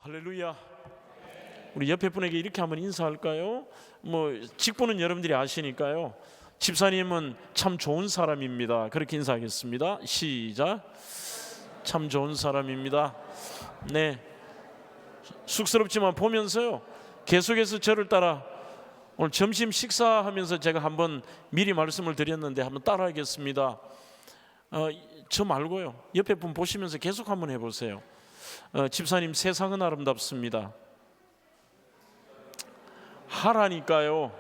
할렐루야. 우리 옆에 분에게 이렇게 한번 인사할까요? 직분은 여러분들이 아시니까요. 집사님은 참 좋은 사람입니다. 그렇게 인사하겠습니다. 시작. 참 좋은 사람입니다. 네. 쑥스럽지만 보면서요, 계속해서 저를 따라 오늘 점심 식사하면서 제가 한번 미리 말씀을 드렸는데 한번 따라하겠습니다. 저 말고요, 옆에 분 보시면서 계속 한번 해보세요. 집사님, 세상은 아름답습니다. 하라니까요.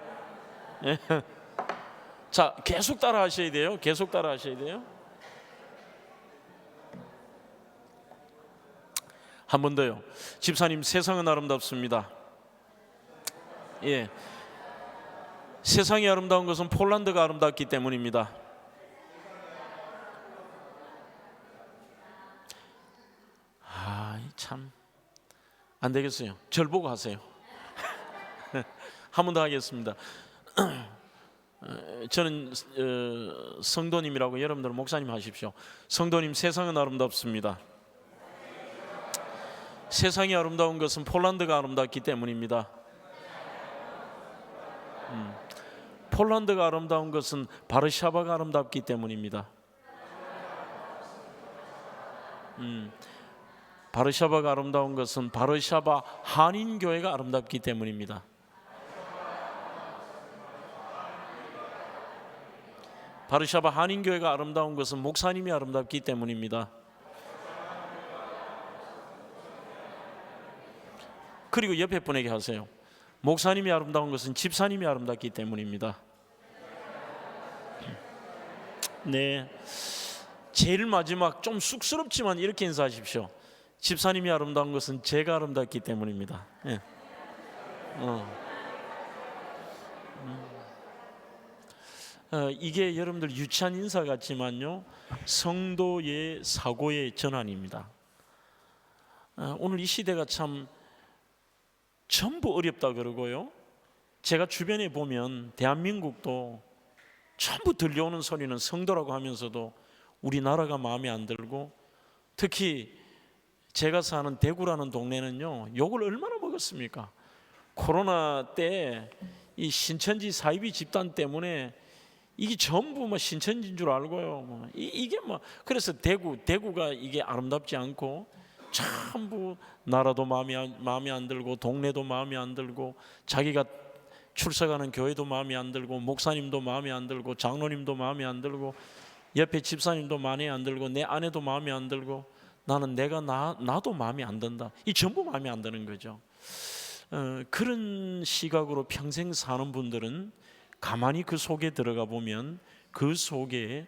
자, 계속 따라 하셔야 돼요. 계속 따라 하셔야 돼요. 한 번 더요. 집사님, 세상은 아름답습니다. 예. 세상이 아름다운 것은 폴란드가 아름답기 때문입니다. 참 안 되겠어요. 절 보고 하세요. 한 번 더 하겠습니다. 저는 성도님이라고 여러분들은 목사님 하십시오. 성도님, 세상은 아름답습니다. 세상이 아름다운 것은 폴란드가 아름답기 때문입니다. 폴란드가 아름다운 것은 바르샤바가 아름답기 때문입니다. 바르샤바가 아름다운 것은 바르샤바 한인교회가 아름답기 때문입니다. 바르샤바 한인교회가 아름다운 것은 목사님이 아름답기 때문입니다. 그리고 옆에 분에게 하세요. 목사님이 아름다운 것은 집사님이 아름답기 때문입니다. 네. 제일 마지막, 좀 쑥스럽지만 이렇게 인사하십시오. 집사님이 아름다운 것은 제가 아름답기 때문입니다. 예. 이게 여러분들 유치한 인사 같지만요, 성도의 사고의 전환입니다. 오늘 이 시대가 참 전부 어렵다 그러고요, 제가 주변에 보면 대한민국도 전부 들려오는 소리는 성도라고 하면서도 우리나라가 마음에 안 들고, 특히 제가 사는 대구라는 동네는요, 욕을 얼마나 먹었습니까? 코로나 때 이 신천지 사이비 집단 때문에 이게 전부 신천지인 줄 알고요. 이게 그래서 대구가 이게 아름답지 않고, 전부 나라도 마음에 안 들고, 동네도 마음에 안 들고, 자기가 출석하는 교회도 마음에 안 들고, 목사님도 마음에 안 들고, 장로님도 마음에 안 들고, 옆에 집사님도 마음에 안 들고, 내 아내도 마음에 안 들고, 나는 나도 마음에 안 든다. 이 전부 마음에 안 드는 거죠. 그런 시각으로 평생 사는 분들은 가만히 그 속에 들어가 보면, 그 속에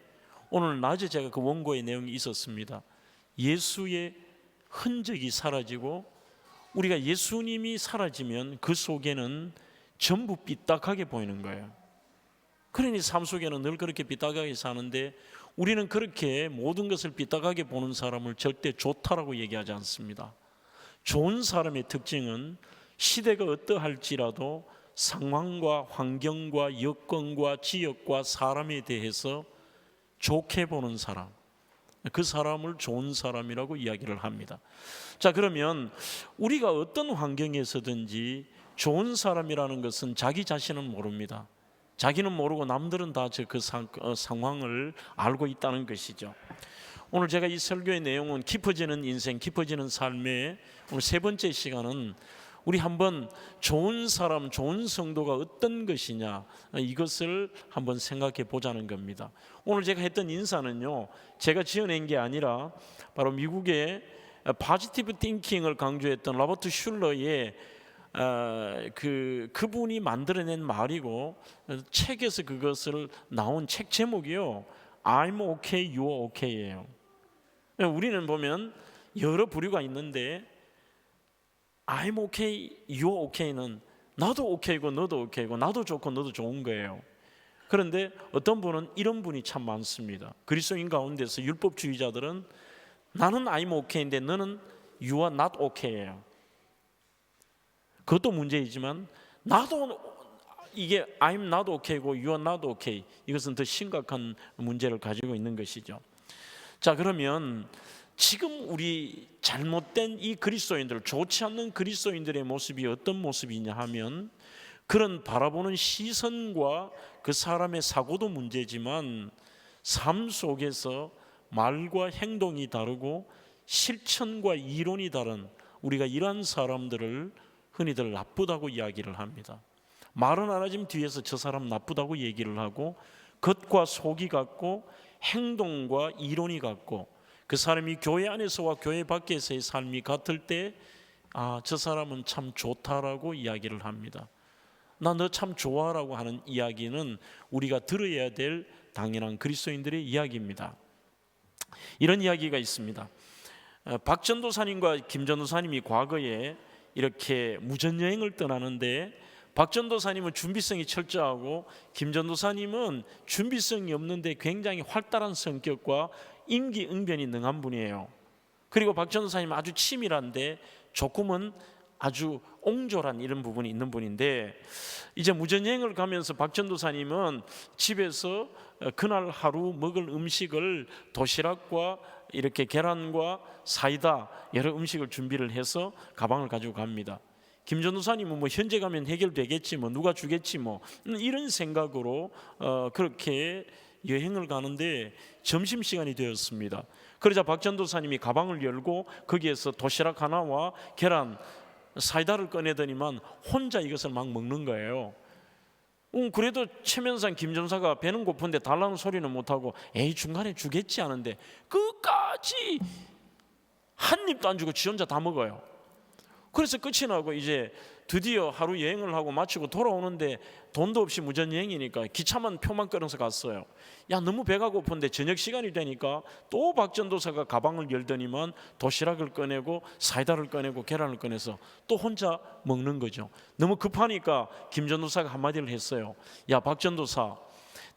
오늘 낮에 제가 그 원고의 내용이 있었습니다. 예수의 흔적이 사라지고, 우리가 예수님이 사라지면 그 속에는 전부 삐딱하게 보이는 거예요. 그러니 삶 속에는 늘 그렇게 삐딱하게 사는데, 우리는 그렇게 모든 것을 삐딱하게 보는 사람을 절대 좋다라고 얘기하지 않습니다. 좋은 사람의 특징은 시대가 어떠할지라도 상황과 환경과 여건과 지역과 사람에 대해서 좋게 보는 사람, 그 사람을 좋은 사람이라고 이야기를 합니다. 자, 그러면 우리가 어떤 환경에서든지 좋은 사람이라는 것은 자기 자신은 모릅니다. 자기는 모르고 남들은 다 그 상황을 알고 있다는 것이죠. 오늘 제가 이 설교의 내용은 깊어지는 인생, 깊어지는 삶의 오늘 세 번째 시간은 우리 한번 좋은 사람, 좋은 성도가 어떤 것이냐, 이것을 한번 생각해 보자는 겁니다. 오늘 제가 했던 인사는요, 제가 지어낸 게 아니라 바로 미국의 포지티브 띵킹을 강조했던 로버트 슐러의 그분이 만들어낸 말이고, 책에서 그것을 나온 책 제목이요, I'm okay, you're okay예요. 우리는 보면 여러 부류가 있는데, I'm okay, you're okay는 나도 오케이고 너도 오케이고, 나도 좋고 너도 좋은 거예요. 그런데 어떤 분은 이런 분이 참 많습니다. 그리스도인 가운데서 율법주의자들은 나는 I'm okay인데 너는 you are not okay예요. 그것도 문제이지만, 나도 이게 I'm not okay고 you are not okay, 이것은 더 심각한 문제를 가지고 있는 것이죠. 자, 그러면 지금 우리 잘못된 이 그리스도인들, 좋지 않는 그리스도인들의 모습이 어떤 모습이냐 하면, 그런 바라보는 시선과 그 사람의 사고도 문제지만 삶 속에서 말과 행동이 다르고 실천과 이론이 다른, 우리가 이러한 사람들을 흔히들 나쁘다고 이야기를 합니다. 말은 안 하지만 뒤에서 저 사람 나쁘다고 얘기를 하고, 겉과 속이 같고 행동과 이론이 같고, 그 사람이 교회 안에서와 교회 밖에서의 삶이 같을 때 저 사람은 참 좋다라고 이야기를 합니다. 나 너 참 좋아라고 하는 이야기는 우리가 들어야 될 당연한 그리스도인들의 이야기입니다. 이런 이야기가 있습니다. 박 전도사님과 김 전도사님이 과거에 이렇게 무전여행을 떠나는데, 박 전도사님은 준비성이 철저하고 김 전도사님은 준비성이 없는데 굉장히 활달한 성격과 임기응변이 능한 분이에요. 그리고 박 전도사님은 아주 치밀한데 조금은 아주 옹졸한 이런 부분이 있는 분인데, 이제 무전여행을 가면서 박 전도사님은 집에서 그날 하루 먹을 음식을 도시락과 이렇게 계란과 사이다 여러 음식을 준비를 해서 가방을 가지고 갑니다. 김 전도사님은 뭐 현재 가면 해결되겠지, 뭐 누가 주겠지, 뭐 이런 생각으로 그렇게 여행을 가는데 점심시간이 되었습니다. 그러자 박 전도사님이 가방을 열고 거기에서 도시락 하나와 계란, 사이다를 꺼내더니만 혼자 이것을 막 먹는 거예요. 그래도 최면상 김 전사가 배는 고픈데 달라는 소리는 못하고 에이 중간에 주겠지 하는데 끝까지 한 입도 안 주고 지 혼자 다 먹어요. 그래서 끝이 나고 이제 드디어 하루 여행을 하고 마치고 돌아오는데 돈도 없이 무전여행이니까 기차만 표만 끊어서 갔어요. 야, 너무 배가 고픈데 저녁 시간이 되니까 또 박 전도사가 가방을 열더니만 도시락을 꺼내고 사이다를 꺼내고 계란을 꺼내서 또 혼자 먹는 거죠. 너무 급하니까 김 전도사가 한마디를 했어요. 야, 박 전도사,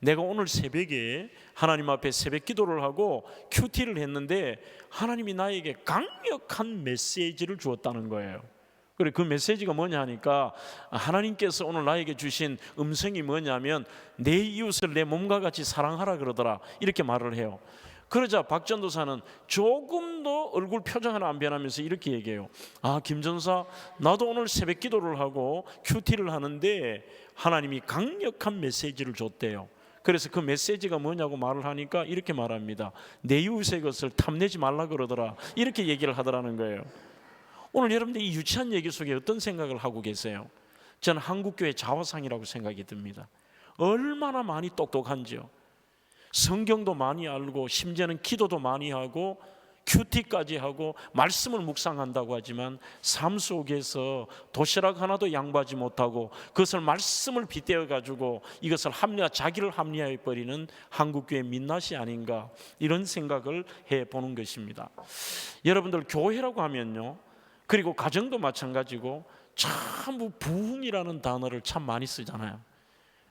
내가 오늘 새벽에 하나님 앞에 새벽 기도를 하고 큐티를 했는데 하나님이 나에게 강력한 메시지를 주었다는 거예요. 그래, 그 메시지가 뭐냐 하니까 하나님께서 오늘 나에게 주신 음성이 뭐냐면 내 이웃을 내 몸과 같이 사랑하라 그러더라, 이렇게 말을 해요. 그러자 박 전도사는 조금도 얼굴 표정 하나 안 변하면서 이렇게 얘기해요. 김 전사, 나도 오늘 새벽 기도를 하고 큐티를 하는데 하나님이 강력한 메시지를 줬대요. 그래서 그 메시지가 뭐냐고 말을 하니까 이렇게 말합니다. 내 이웃의 것을 탐내지 말라 그러더라, 이렇게 얘기를 하더라는 거예요. 오늘 여러분들 이 유치한 얘기 속에 어떤 생각을 하고 계세요? 저는 한국교회 자화상이라고 생각이 듭니다. 얼마나 많이 똑똑한지요. 성경도 많이 알고 심지어는 기도도 많이 하고 큐티까지 하고 말씀을 묵상한다고 하지만 삶 속에서 도시락 하나도 양보하지 못하고 그것을 말씀을 빗대어 가지고 이것을 자기를 합리화해 버리는 한국교회 민낯이 아닌가, 이런 생각을 해보는 것입니다. 여러분들, 교회라고 하면요, 그리고 가정도 마찬가지고 참 부흥이라는 단어를 참 많이 쓰잖아요.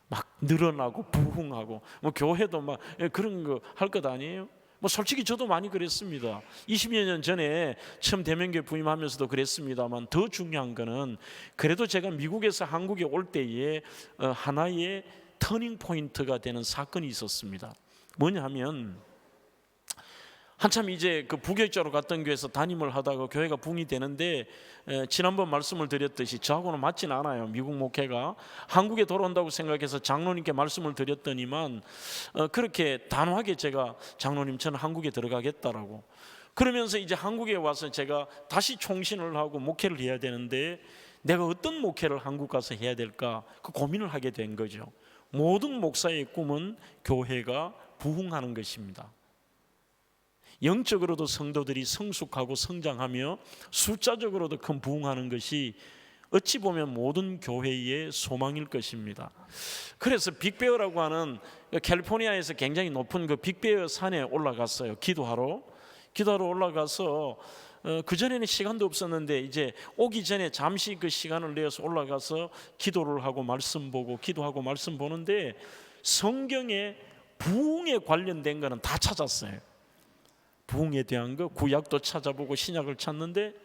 막 늘어나고 부흥하고, 뭐 교회도 막 그런 거 할 것 아니에요? 뭐 솔직히 저도 많이 그랬습니다. 20여 년 전에 처음 대면교회 부임하면서도 그랬습니다만, 더 중요한 거는 그래도 제가 미국에서 한국에 올 때에 하나의 터닝 포인트가 되는 사건이 있었습니다. 뭐냐 하면, 한참 이제 그 부교육자로 갔던 교회에서 담임을 하다가 교회가 붕이 되는데, 지난번 말씀을 드렸듯이 저하고는 맞진 않아요. 미국 목회가 한국에 돌아온다고 생각해서 장로님께 말씀을 드렸더니만 그렇게 단호하게 제가 장로님 저는 한국에 들어가겠다라고, 그러면서 이제 한국에 와서 제가 다시 총신을 하고 목회를 해야 되는데 내가 어떤 목회를 한국 가서 해야 될까, 그 고민을 하게 된 거죠. 모든 목사의 꿈은 교회가 부흥하는 것입니다. 영적으로도 성도들이 성숙하고 성장하며 숫자적으로도 큰 부흥하는 것이 어찌 보면 모든 교회의 소망일 것입니다. 그래서 빅베어라고 하는 캘리포니아에서 굉장히 높은 그 빅베어 산에 올라갔어요. 기도하러 올라가서 그전에는 시간도 없었는데 이제 오기 전에 잠시 그 시간을 내어서 올라가서 기도를 하고 말씀 보고 기도하고 말씀 보는데 성경에 부흥에 관련된 거는 다 찾았어요. 부흥에 대한 거 구약도 찾아보고 신약을 찾는데,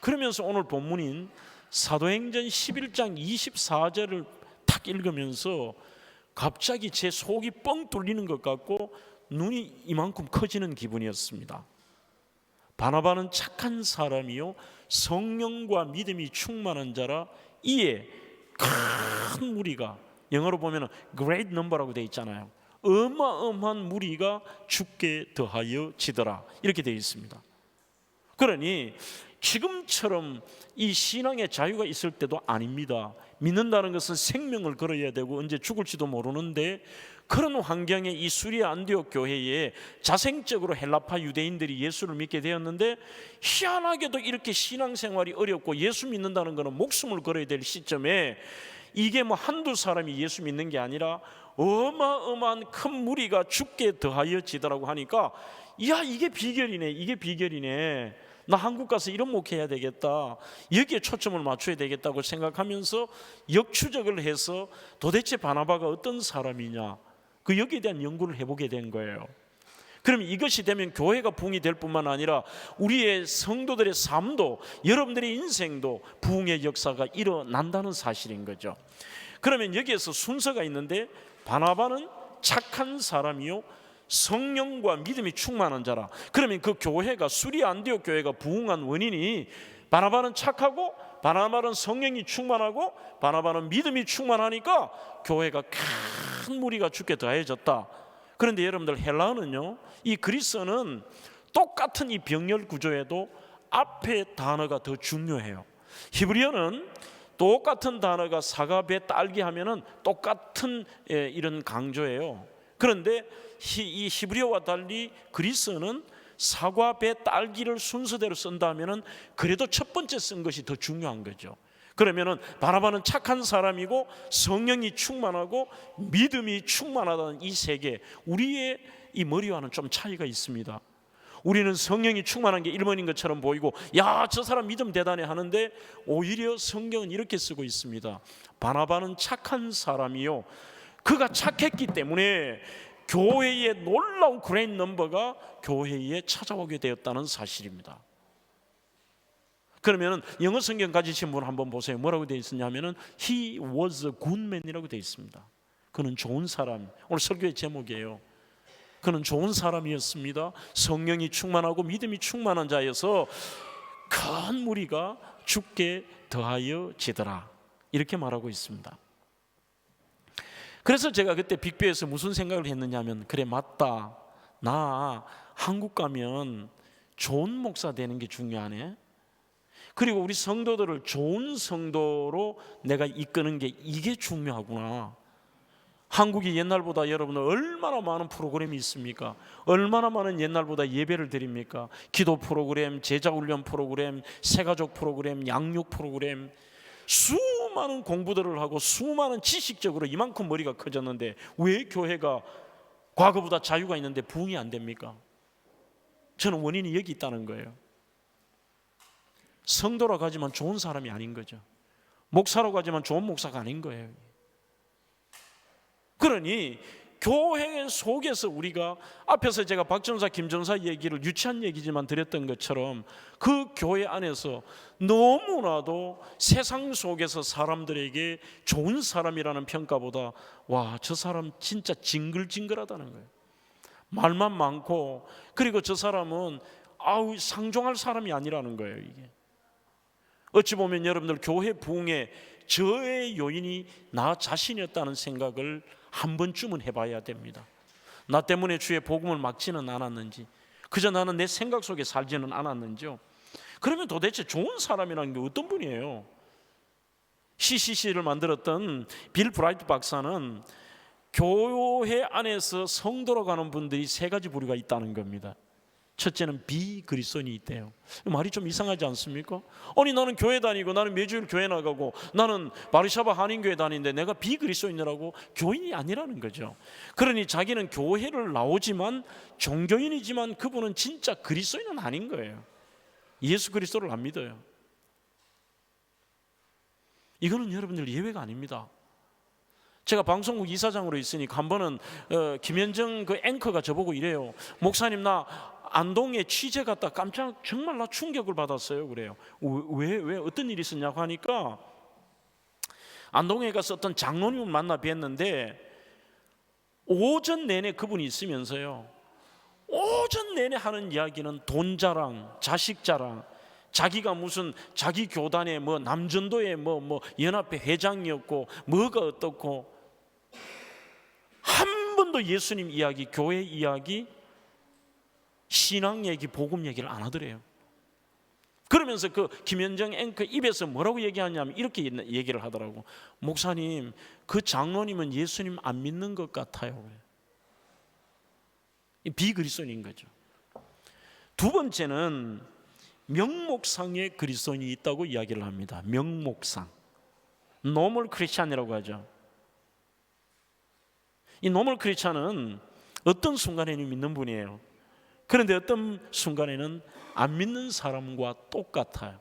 그러면서 오늘 본문인 사도행전 11장 24절을 딱 읽으면서 갑자기 제 속이 뻥 뚫리는 것 같고 눈이 이만큼 커지는 기분이었습니다. 바나바는 착한 사람이요 성령과 믿음이 충만한 자라. 이에 큰 무리가, 영어로 보면 great number라고 되어 있잖아요. 어마어마한 무리가 죽게 더하여 지더라, 이렇게 되어 있습니다. 그러니 지금처럼 이 신앙의 자유가 있을 때도 아닙니다. 믿는다는 것은 생명을 걸어야 되고 언제 죽을지도 모르는데, 그런 환경에 이 수리아 안디옥 교회에 자생적으로 헬라파 유대인들이 예수를 믿게 되었는데, 희한하게도 이렇게 신앙생활이 어렵고 예수 믿는다는 것은 목숨을 걸어야 될 시점에 이게 뭐 한두 사람이 예수 믿는 게 아니라 어마어마한 큰 무리가 죽게 더하여 지더라고 하니까, 야, 이게 비결이네, 이게 비결이네. 나 한국 가서 이런 목회해야 되겠다, 여기에 초점을 맞춰야 되겠다고 생각하면서 역추적을 해서 도대체 바나바가 어떤 사람이냐, 그 여기에 대한 연구를 해보게 된 거예요. 그럼 이것이 되면 교회가 부흥이 될 뿐만 아니라 우리의 성도들의 삶도, 여러분들의 인생도 부흥의 역사가 일어난다는 사실인 거죠. 그러면 여기에서 순서가 있는데, 바나바는 착한 사람이요 성령과 믿음이 충만한 자라. 그러면 그 교회가, 수리아 안디옥 교회가 부흥한 원인이, 바나바는 착하고 바나바는 성령이 충만하고 바나바는 믿음이 충만하니까 교회가 큰 무리가 죽게 더해졌다. 그런데 여러분들, 헬라어는요, 이 그리스어는 똑같은 이 병렬 구조에도 앞에 단어가 더 중요해요. 히브리어는 똑같은 단어가 사과, 배, 딸기 하면은 똑같은 이런 강조예요. 그런데 이 히브리어와 달리 그리스어는 사과, 배, 딸기를 순서대로 쓴다 하면은 그래도 첫 번째 쓴 것이 더 중요한 거죠. 그러면은 바나바는 착한 사람이고 성령이 충만하고 믿음이 충만하다는 이 세 개, 우리의 이 머리와는 좀 차이가 있습니다. 우리는 성령이 충만한 게 1번인 것처럼 보이고, 야, 저 사람 믿음 대단해 하는데, 오히려 성경은 이렇게 쓰고 있습니다. 바나바는 착한 사람이요, 그가 착했기 때문에 교회의 놀라운 그레이트 넘버가 교회에 찾아오게 되었다는 사실입니다. 그러면 영어 성경 가지신 분 한번 보세요. 뭐라고 되어 있었냐면은 He was a good man이라고 되어 있습니다. 그는 좋은 사람, 오늘 설교의 제목이에요. 그는 좋은 사람이었습니다. 성령이 충만하고 믿음이 충만한 자여서 큰 무리가 죽게 더하여 지더라, 이렇게 말하고 있습니다. 그래서 제가 그때 빅배에서 무슨 생각을 했느냐면, 그래, 맞다, 나 한국 가면 좋은 목사 되는 게 중요하네. 그리고 우리 성도들을 좋은 성도로 내가 이끄는 게, 이게 중요하구나. 한국이 옛날보다 여러분들 얼마나 많은 프로그램이 있습니까? 얼마나 많은 옛날보다 예배를 드립니까? 기도 프로그램, 제자훈련 프로그램, 새가족 프로그램, 양육 프로그램, 수많은 공부들을 하고 수많은 지식적으로 이만큼 머리가 커졌는데, 왜 교회가 과거보다 자유가 있는데 부흥이 안 됩니까? 저는 원인이 여기 있다는 거예요. 성도라고 하지만 좋은 사람이 아닌 거죠. 목사라고 하지만 좋은 목사가 아닌 거예요. 그러니 교회 속에서 우리가, 앞에서 제가 박전사, 김전사 얘기를 유치한 얘기지만 드렸던 것처럼, 그 교회 안에서 너무나도 세상 속에서 사람들에게 좋은 사람이라는 평가보다, 와, 저 사람 진짜 징글징글하다는 거예요. 말만 많고, 그리고 저 사람은 상종할 사람이 아니라는 거예요. 이게 어찌 보면 여러분들, 교회 부흥의 저의 요인이 나 자신이었다는 생각을 한 번쯤은 해봐야 됩니다. 나 때문에 주의 복음을 막지는 않았는지, 그저 나는 내 생각 속에 살지는 않았는지요. 그러면 도대체 좋은 사람이라는 게 어떤 분이에요? CCC를 만들었던 빌 브라이트 박사는 교회 안에서 성도로 가는 분들이 세 가지 부류가 있다는 겁니다. 첫째는 비그리스도인이 있대요. 말이 좀 이상하지 않습니까? 아니, 나는 교회 다니고, 나는 매주일 교회 나가고, 나는 바르샤바 한인교회 다니는데 내가 비그리스도인이라고? 교인이 아니라는 거죠. 그러니 자기는 교회를 나오지만 종교인이지만 그분은 진짜 그리스도인은 아닌 거예요. 예수 그리스도를 안 믿어요. 이거는 여러분들 예외가 아닙니다. 제가 방송국 이사장으로 있으니까 한 번은 김현정 그 앵커가 저보고 이래요. 목사님, 나 안동에 취재 갔다 정말 나 충격을 받았어요. 그래요. 왜 어떤 일이 있었냐고 하니까, 안동에 가서 어떤 장로님을 만나 뵀는데 오전 내내 그분이 있으면서요, 오전 내내 하는 이야기는 돈 자랑, 자식 자랑, 자기가 무슨 자기 교단의 뭐 남전도의 뭐 연합회 회장이었고 뭐가 어떻고, 한 번도 예수님 이야기, 교회 이야기, 신앙 얘기, 복음 얘기를 안 하더래요. 그러면서 그 김현정 앵커 입에서 뭐라고 얘기하냐면 이렇게 얘기를 하더라고. 목사님, 그 장로님은 예수님 안 믿는 것 같아요. 비그리스도인인 거죠. 두 번째는 명목상의 그리스도인이 있다고 이야기를 합니다. 명목상, 노멀 크리스찬이라고 하죠. 이 노멀 크리스찬은 어떤 순간에는 믿는 분이에요. 그런데 어떤 순간에는 안 믿는 사람과 똑같아요.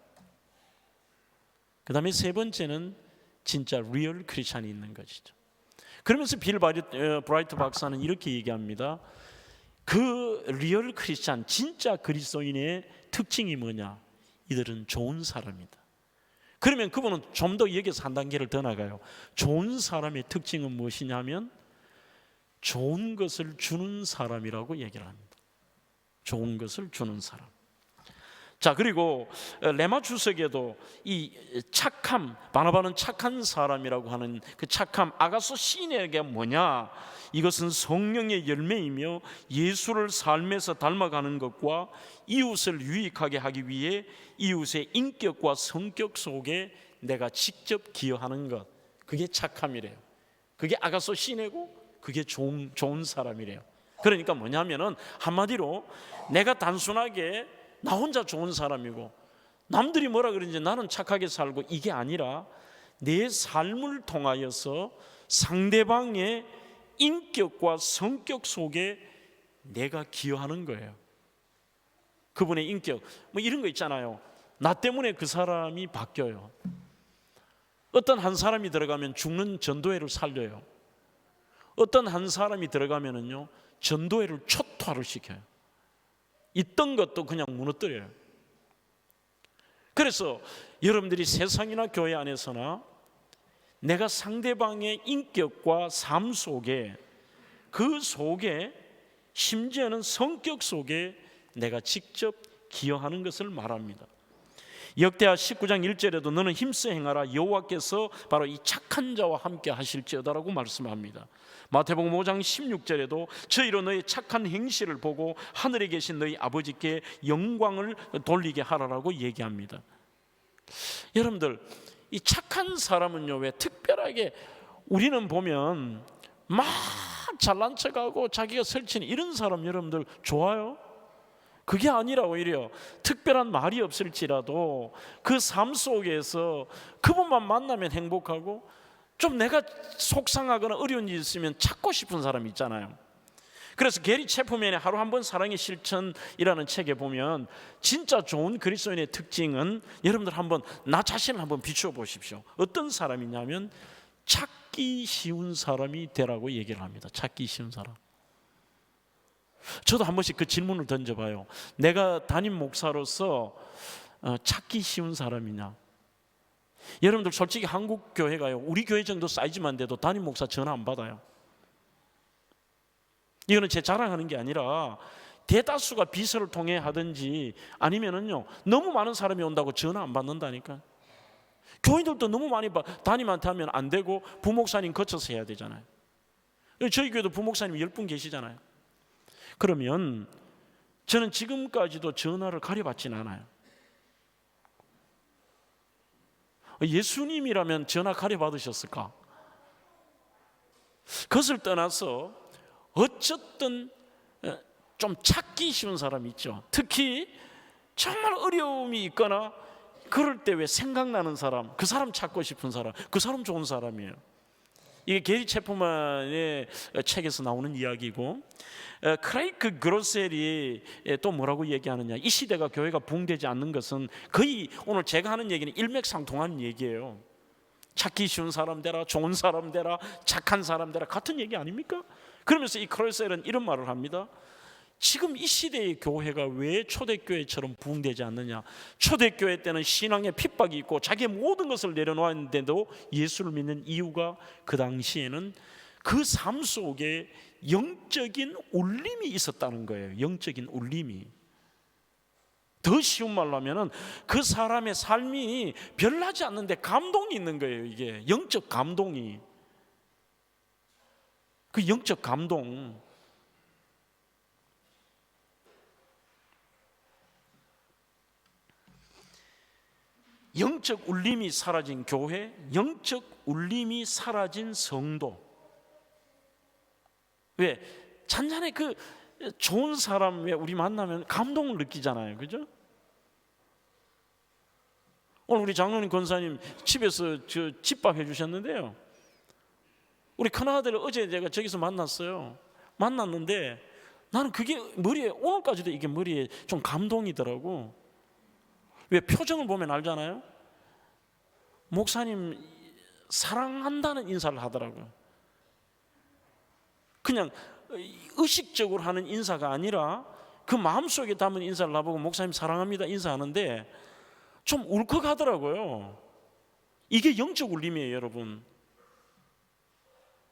그 다음에 세 번째는 진짜 리얼 크리스찬이 있는 것이죠. 그러면서 빌 브라이트 박사는 이렇게 얘기합니다. 그 리얼 크리스찬, 진짜 그리스도인의 특징이 뭐냐? 이들은 좋은 사람이다. 그러면 그분은 좀 더 여기서 한 단계를 더 나가요. 좋은 사람의 특징은 무엇이냐면 좋은 것을 주는 사람이라고 얘기를 합니다. 좋은 것을 주는 사람. 자, 그리고 레마 주석에도 이 착함, 바나바는 착한 사람이라고 하는 그 착함, 아가소 시네가 뭐냐? 이것은 성령의 열매이며 예수를 삶에서 닮아가는 것과 이웃을 유익하게 하기 위해 이웃의 인격과 성격 속에 내가 직접 기여하는 것, 그게 착함이래요. 그게 아가소 시네고 그게 좋은 사람이래요. 그러니까 뭐냐면은 한마디로 내가 단순하게 나 혼자 좋은 사람이고 남들이 뭐라 그러는지 나는 착하게 살고, 이게 아니라 내 삶을 통하여서 상대방의 인격과 성격 속에 내가 기여하는 거예요. 그분의 인격, 뭐 이런 거 있잖아요. 나 때문에 그 사람이 바뀌어요. 어떤 한 사람이 들어가면 죽는 전도회를 살려요. 어떤 한 사람이 들어가면은요, 전도회를 초토화를 시켜요. 있던 것도 그냥 무너뜨려요. 그래서 여러분들이 세상이나 교회 안에서나 내가 상대방의 인격과 삶 속에, 그 속에, 심지어는 성격 속에 내가 직접 기여하는 것을 말합니다. 역대하 19장 1절에도 너는 힘써 행하라, 여호와께서 바로 이 착한 자와 함께 하실지어다라고 말씀합니다. 마태복음 5장 16절에도 저희로 너의 착한 행실을 보고 하늘에 계신 너희 아버지께 영광을 돌리게 하라라고 얘기합니다. 여러분들, 이 착한 사람은요, 왜 특별하게 우리는 보면 막 잘난 척하고 자기가 설치는 이런 사람 여러분들 좋아요? 그게 아니라 오히려 특별한 말이 없을지라도 그 삶 속에서 그분만 만나면 행복하고, 좀 내가 속상하거나 어려운 일이 있으면 찾고 싶은 사람이 있잖아요. 그래서 게리 체프맨의 하루 한 번 사랑의 실천이라는 책에 보면 진짜 좋은 그리스도인의 특징은, 여러분들 한번 나 자신을 한번 비추어 보십시오. 어떤 사람이냐면 찾기 쉬운 사람이 되라고 얘기를 합니다. 찾기 쉬운 사람. 저도 한 번씩 그 질문을 던져봐요. 내가 담임 목사로서 찾기 쉬운 사람이냐? 여러분들 솔직히 한국 교회가요, 우리 교회 정도 사이즈만 돼도 담임 목사 전화 안 받아요. 이거는 제 자랑하는 게 아니라 대다수가 비서를 통해 하든지 아니면은요, 너무 많은 사람이 온다고 전화 안 받는다니까. 교인들도 너무 많이 담임한테 하면 안 되고 부목사님 거쳐서 해야 되잖아요. 저희 교회도 부목사님 10분 계시잖아요. 그러면 저는 지금까지도 전화를 가려받지는 않아요. 예수님이라면 전화 가려받으셨을까? 그것을 떠나서 어쨌든 좀 찾기 쉬운 사람이 있죠. 특히 정말 어려움이 있거나 그럴 때 왜 생각나는 사람, 그 사람 찾고 싶은 사람, 그 사람 좋은 사람이에요. 이게 게리 체프만의 책에서 나오는 이야기고, 크레이크 그로셀이 또 뭐라고 얘기하느냐, 이 시대가 교회가 부흥되지 않는 것은 거의 오늘 제가 하는 얘기는 일맥상통하는 얘기예요. 찾기 쉬운 사람 되라, 좋은 사람 되라, 착한 사람 되라, 같은 얘기 아닙니까? 그러면서 이 크로셀은 이런 말을 합니다. 지금 이 시대의 교회가 왜 초대교회처럼 부흥되지 않느냐? 초대교회 때는 신앙에 핍박이 있고 자기의 모든 것을 내려놓았는데도 예수를 믿는 이유가, 그 당시에는 그 삶 속에 영적인 울림이 있었다는 거예요. 영적인 울림이. 더 쉬운 말로 하면은 그 사람의 삶이 별나지 않는데 감동이 있는 거예요. 이게 영적 감동이. 그 영적 감동. 영적 울림이 사라진 교회, 영적 울림이 사라진 성도. 왜? 잔잔해. 그 좋은 사람 왜 우리 만나면 감동을 느끼잖아요. 그죠? 오늘 우리 장로님 권사님 집에서 집밥 해주셨는데요. 우리 큰아들 어제 제가 저기서 만났어요. 만났는데 나는 그게 머리에, 오늘까지도 이게 머리에 좀 감동이더라고. 왜? 표정을 보면 알잖아요. 목사님 사랑한다는 인사를 하더라고요. 그냥 의식적으로 하는 인사가 아니라 그 마음속에 담은 인사를 나보고 목사님 사랑합니다 인사하는데 좀 울컥하더라고요. 이게 영적 울림이에요, 여러분.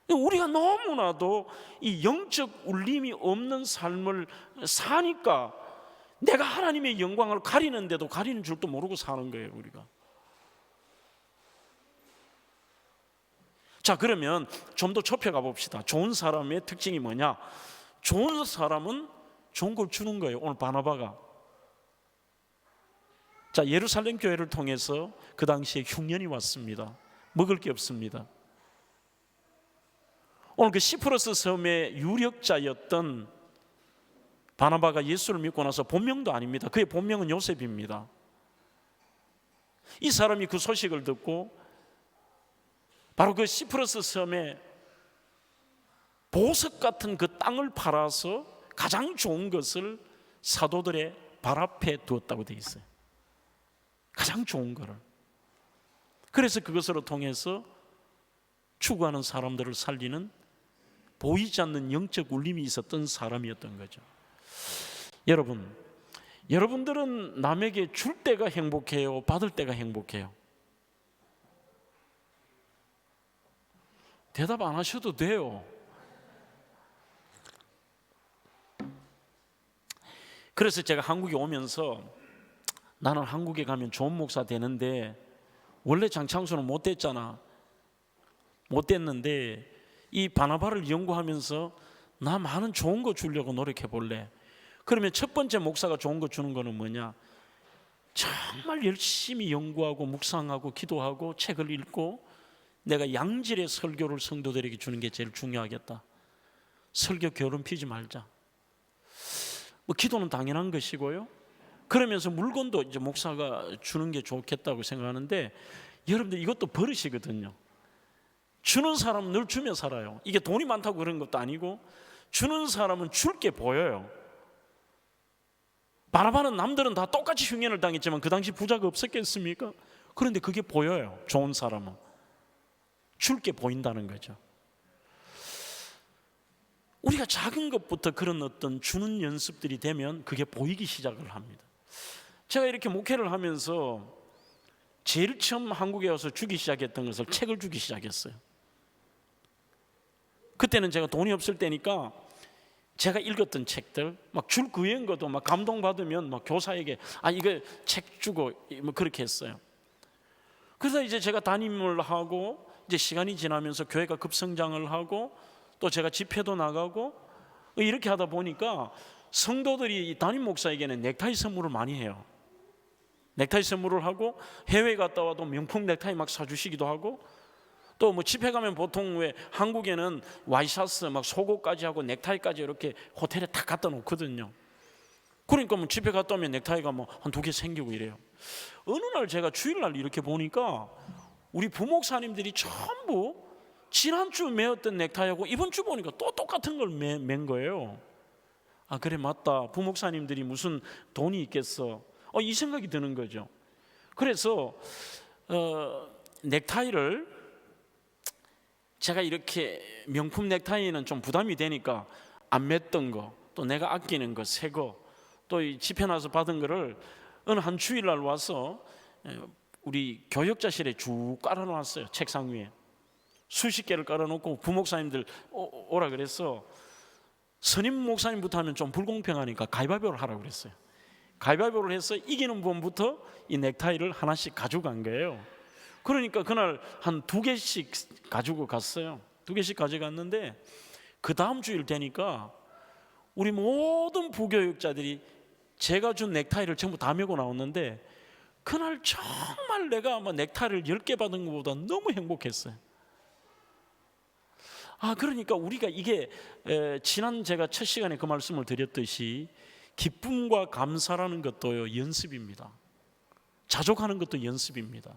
우리가 너무나도 이 영적 울림이 없는 삶을 사니까 내가 하나님의 영광을 가리는데도 가리는 줄도 모르고 사는 거예요, 우리가. 자, 그러면 좀 더 좁혀가 봅시다. 좋은 사람의 특징이 뭐냐? 좋은 사람은 좋은 걸 주는 거예요. 오늘 바나바가. 자, 예루살렘 교회를 통해서 그 당시에 흉년이 왔습니다. 먹을 게 없습니다. 오늘 그 시프러스 섬의 유력자였던 바나바가 예수를 믿고 나서 본명도 아닙니다. 그의 본명은 요셉입니다. 이 사람이 그 소식을 듣고 바로 그 시프러스 섬에 보석 같은 그 땅을 팔아서 가장 좋은 것을 사도들의 발 앞에 두었다고 되어 있어요. 가장 좋은 거를. 그래서 그것으로 통해서 추구하는 사람들을 살리는 보이지 않는 영적 울림이 있었던 사람이었던 거죠. 여러분, 여러분들은 남에게 줄 때가 행복해요? 받을 때가 행복해요? 대답 안 하셔도 돼요. 그래서 제가 한국에 오면서 나는 한국에 가면 좋은 목사 되는데 원래 장창수는 못 됐잖아. 못 됐는데 이 바나바를 연구하면서 나 많은 좋은 거 주려고 노력해 볼래. 그러면 첫 번째 목사가 좋은 거 주는 거는 뭐냐? 정말 열심히 연구하고 묵상하고 기도하고 책을 읽고 내가 양질의 설교를 성도들에게 주는 게 제일 중요하겠다. 설교 게으름 피지 말자. 뭐 기도는 당연한 것이고요. 그러면서 물건도 이제 목사가 주는 게 좋겠다고 생각하는데 여러분들 이것도 버릇이거든요. 주는 사람은 늘 주며 살아요. 이게 돈이 많다고 그런 것도 아니고 주는 사람은 줄 게 보여요. 바나바는 남들은 다 똑같이 흉년을 당했지만 그 당시 부자가 없었겠습니까? 그런데 그게 보여요. 좋은 사람은 줄 게 보인다는 거죠. 우리가 작은 것부터 그런 어떤 주는 연습들이 되면 그게 보이기 시작을 합니다. 제가 이렇게 목회를 하면서 제일 처음 한국에 와서 주기 시작했던 것을 책을 주기 시작했어요. 그때는 제가 돈이 없을 때니까 제가 읽었던 책들 막 줄 그외인 것도 막 감동받으면 막 교사에게 이거 책 주고 뭐 그렇게 했어요. 그래서 이제 제가 담임을 하고 이제 시간이 지나면서 교회가 급성장을 하고 또 제가 집회도 나가고 이렇게 하다 보니까 성도들이 이 담임 목사에게는 넥타이 선물을 많이 해요. 넥타이 선물을 하고 해외 갔다 와도 명품 넥타이 막 사주시기도 하고 또 뭐 집회 가면 보통 왜 한국에는 와이셔츠 막 속옷까지 하고 넥타이까지 이렇게 호텔에 다 갖다 놓거든요. 그러니까 뭐 집회 갔다 오면 넥타이가 뭐 한 2개 생기고 이래요. 어느 날 제가 주일날 이렇게 보니까 우리 부목사님들이 전부 지난주 매었던 넥타이하고 이번 주 보니까 또 똑같은 걸 맨 거예요. 그래 맞다. 부목사님들이 무슨 돈이 있겠어. 이 생각이 드는 거죠. 그래서 넥타이를 제가 이렇게 명품 넥타이는 좀 부담이 되니까 안 맸던 거, 또 내가 아끼는 거, 새 거, 또 이 집회 나서 받은 거를 어느 한 주일날 와서 우리 교역자실에 쭉 깔아놓았어요. 책상 위에 수십 개를 깔아놓고 부목사님들 오라 그래서 선임 목사님부터 하면 좀 불공평하니까 가위바위보를 하라고 그랬어요. 가위바위보를 해서 이기는 분부터 이 넥타이를 하나씩 가져간 거예요. 그러니까 그날 한 2개씩 가지고 갔어요. 2개씩 가져갔는데 그 다음 주일 되니까 우리 모든 부교육자들이 제가 준 넥타이를 전부 다 메고 나왔는데 그날 정말 내가 아마 넥타이를 10개 받은 것보다 너무 행복했어요. 그러니까 우리가 이게 지난 제가 첫 시간에 그 말씀을 드렸듯이 기쁨과 감사라는 것도요 연습입니다. 자족하는 것도 연습입니다.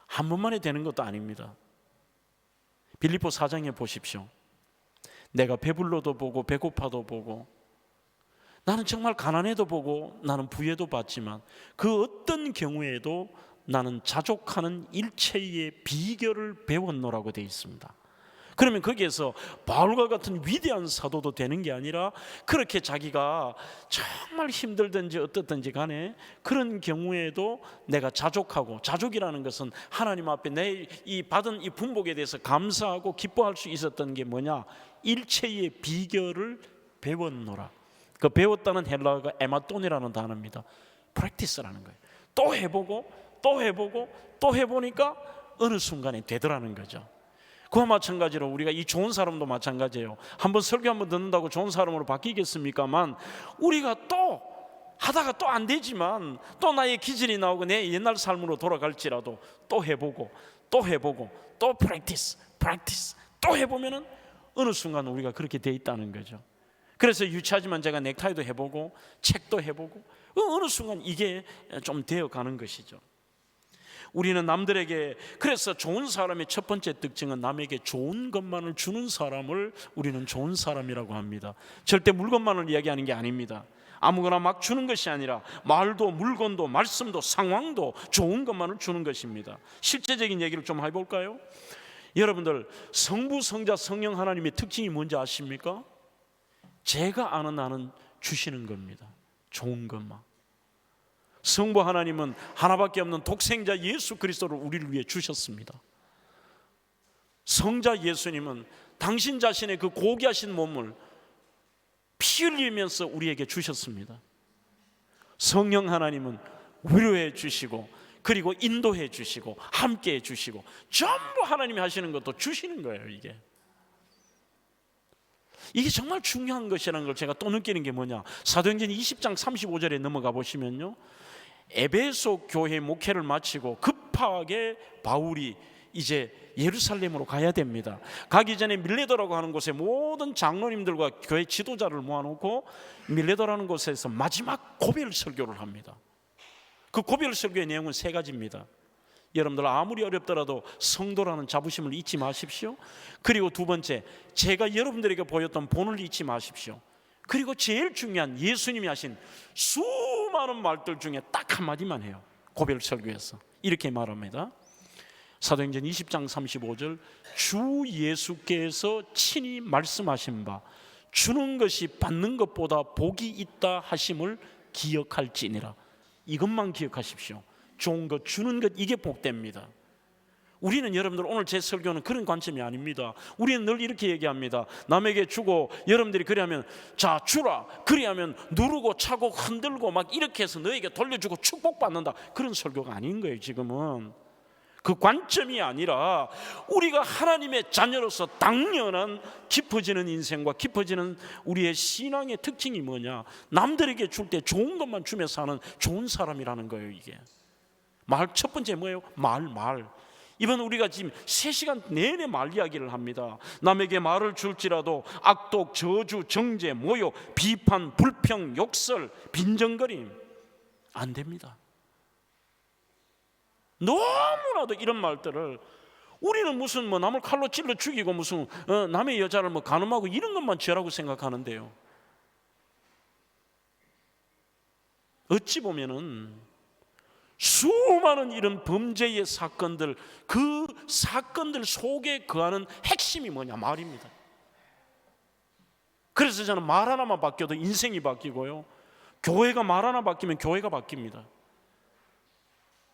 한 번만에 되는 것도 아닙니다. 빌립보 4장에 보십시오. 내가 배불러도 보고 배고파도 보고 나는 정말 가난해도 보고 나는 부여도 받지만 그 어떤 경우에도 나는 자족하는 일체의 비결을 배웠노라고 되어 있습니다. 그러면 거기에서 바울과 같은 위대한 사도도 되는 게 아니라 그렇게 자기가 정말 힘들든지 어떻든지 간에 그런 경우에도 내가 자족하고, 자족이라는 것은 하나님 앞에 내 이 받은 이 분복에 대해서 감사하고 기뻐할 수 있었던 게 뭐냐? 일체의 비결을 배웠노라. 그 배웠다는 헬라어가 에마톤이라는 단어입니다. 프랙티스라는 거예요. 또 해보고 또 해보고 또 해보니까 어느 순간에 되더라는 거죠. 그와 마찬가지로 우리가 이 좋은 사람도 마찬가지예요. 한번 설교 한번 듣는다고 좋은 사람으로 바뀌겠습니까만 우리가 또 하다가 또 안 되지만 또 나의 기질이 나오고 내 옛날 삶으로 돌아갈지라도 또 해보고 또 해보고 또 프랙티스 또 해보면은 어느 순간 우리가 그렇게 돼 있다는 거죠. 그래서 유치하지만 제가 넥타이도 해보고 책도 해보고 어느 순간 이게 좀 되어가는 것이죠. 우리는 남들에게, 그래서 좋은 사람의 첫 번째 특징은 남에게 좋은 것만을 주는 사람을 우리는 좋은 사람이라고 합니다. 절대 물건만을 이야기하는 게 아닙니다. 아무거나 막 주는 것이 아니라 말도 물건도 말씀도 상황도 좋은 것만을 주는 것입니다. 실제적인 얘기를 좀 해볼까요? 여러분들 성부, 성자, 성령 하나님의 특징이 뭔지 아십니까? 제가 아는 한은 주시는 겁니다. 좋은 것만. 성부 하나님은 하나밖에 없는 독생자 예수 그리스도를 우리를 위해 주셨습니다. 성자 예수님은 당신 자신의 그 고귀하신 몸을 피 흘리면서 우리에게 주셨습니다. 성령 하나님은 위로해 주시고 그리고 인도해 주시고 함께 해 주시고 전부 하나님이 하시는 것도 주시는 거예요. 이게 정말 중요한 것이라는 걸 제가 또 느끼는 게 뭐냐, 사도행전 20장 35절에 넘어가 보시면요, 에베소 교회 목회를 마치고 급하게 바울이 이제 예루살렘으로 가야 됩니다. 가기 전에 밀레도라고 하는 곳에 모든 장로님들과 교회 지도자를 모아놓고 밀레도라는 곳에서 마지막 고별 설교를 합니다. 그 고별 설교의 내용은 3가지입니다. 여러분들 아무리 어렵더라도 성도라는 자부심을 잊지 마십시오. 그리고 두 번째, 제가 여러분들에게 보였던 본을 잊지 마십시오. 그리고 제일 중요한 예수님이 하신 수많은 말들 중에 딱 한마디만 해요. 고별 설교에서 이렇게 말합니다. 사도행전 20장 35절, 주 예수께서 친히 말씀하신 바 주는 것이 받는 것보다 복이 있다 하심을 기억할지니라. 이것만 기억하십시오. 좋은 것, 주는 것, 이게 복됩니다. 우리는 여러분들 오늘 제 설교는 그런 관점이 아닙니다. 우리는 늘 이렇게 얘기합니다. 남에게 주고 여러분들이 그래하면 자 주라, 그리하면 누르고 차고 흔들고 막 이렇게 해서 너에게 돌려주고 축복받는다, 그런 설교가 아닌 거예요. 지금은 그 관점이 아니라 우리가 하나님의 자녀로서 당연한 깊어지는 인생과 깊어지는 우리의 신앙의 특징이 뭐냐, 남들에게 줄 때 좋은 것만 주며 사는 좋은 사람이라는 거예요. 이게 첫 번째 뭐예요? 말. 이번 우리가 지금 3시간 내내 말 이야기를 합니다. 남에게 말을 줄지라도 악독, 저주, 정죄, 모욕, 비판, 불평, 욕설, 빈정거림 안 됩니다. 너무나도 이런 말들을 우리는 무슨 남을 칼로 찔러 죽이고 무슨 남의 여자를 간음하고 이런 것만 죄라고 생각하는데요, 어찌 보면은 수많은 이런 범죄의 사건들, 그 사건들 속에 거하는 핵심이 뭐냐, 말입니다. 그래서 저는 말 하나만 바뀌어도 인생이 바뀌고요, 교회가 말 하나 바뀌면 교회가 바뀝니다.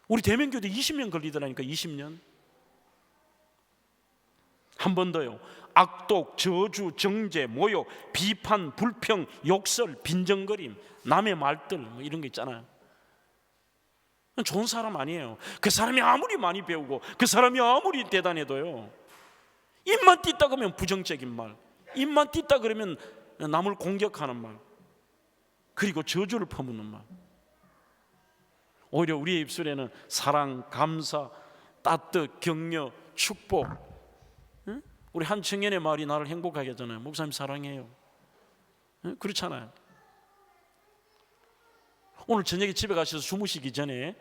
우리 대면교도 20년 걸리더라니까. 20년. 한 번 더요. 악독, 저주, 정죄, 모욕, 비판, 불평, 욕설, 빈정거림, 남의 말들 뭐 이런 거 있잖아요. 좋은 사람 아니에요. 그 사람이 아무리 많이 배우고 그 사람이 아무리 대단해도요, 입만 띄다 그러면 부정적인 말, 입만 띄다 그러면 남을 공격하는 말, 그리고 저주를 퍼붓는 말. 오히려 우리의 입술에는 사랑, 감사, 따뜻, 격려, 축복. 응? 우리 한 청년의 말이 나를 행복하게 하잖아요. 목사님 사랑해요. 응? 그렇잖아요. 오늘 저녁에 집에 가셔서 주무시기 전에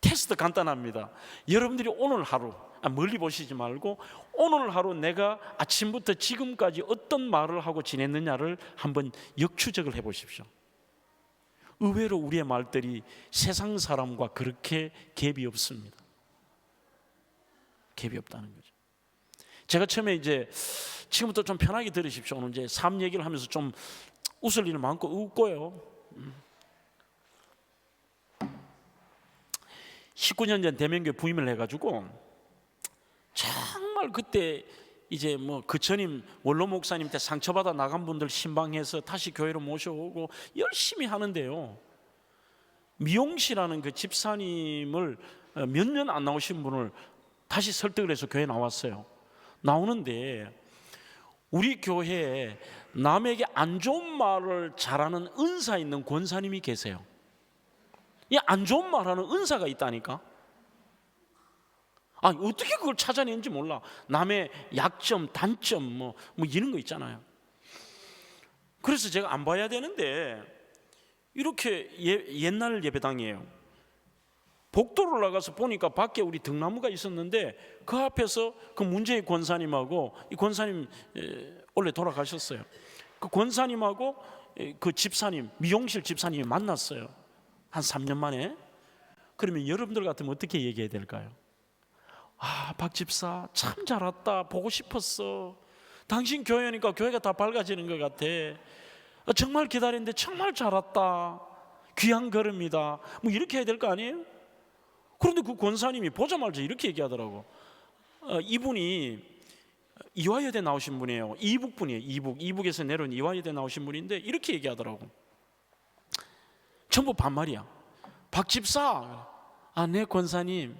테스트 간단합니다. 여러분들이 오늘 하루, 멀리 보시지 말고 오늘 하루 내가 아침부터 지금까지 어떤 말을 하고 지냈느냐를 한번 역추적을 해보십시오. 의외로 우리의 말들이 세상 사람과 그렇게 갭이 없습니다. 갭이 없다는 거죠. 제가 처음에 이제 지금부터 좀 편하게 들으십시오. 오늘 이제 삶 얘기를 하면서 좀 웃을 일은 많고 웃고요. 19년 전 대면교회 부임을 해가지고 정말 그때 이제 뭐 그 전임 원로 목사님 때 상처받아 나간 분들 신방해서 다시 교회로 모셔오고 열심히 하는데요, 미용씨라는 그 집사님을 몇 년 안 나오신 분을 다시 설득을 해서 교회에 나왔어요. 나오는데 우리 교회에 남에게 안 좋은 말을 잘하는 은사 있는 권사님이 계세요. 이 안 좋은 말하는 은사가 있다니까. 어떻게 그걸 찾아내는지 몰라. 남의 약점, 단점 뭐 이런 거 있잖아요. 그래서 제가 안 봐야 되는데 이렇게 옛날 예배당이에요. 복도를 나가서 보니까 밖에 우리 등나무가 있었는데 그 앞에서 그 문제의 권사님하고, 이 권사님 원래 돌아가셨어요. 그 권사님하고 그 집사님, 미용실 집사님이 만났어요. 한 3년 만에. 그러면 여러분들 같으면 어떻게 얘기해야 될까요? 박 집사 참 잘 왔다, 보고 싶었어. 당신 교회니까 교회가 다 밝아지는 것 같아. 정말 기다렸는데 정말 잘 왔다, 귀한 걸음이다, 뭐 이렇게 해야 될 거 아니에요? 그런데 그 권사님이 보자마자 이렇게 얘기하더라고. 이분이 이화여대 나오신 분이에요. 이북 분이에요. 이북에서 내려온 이화여대 나오신 분인데 이렇게 얘기하더라고. 전부 반말이야. 박 집사, 네 권사님,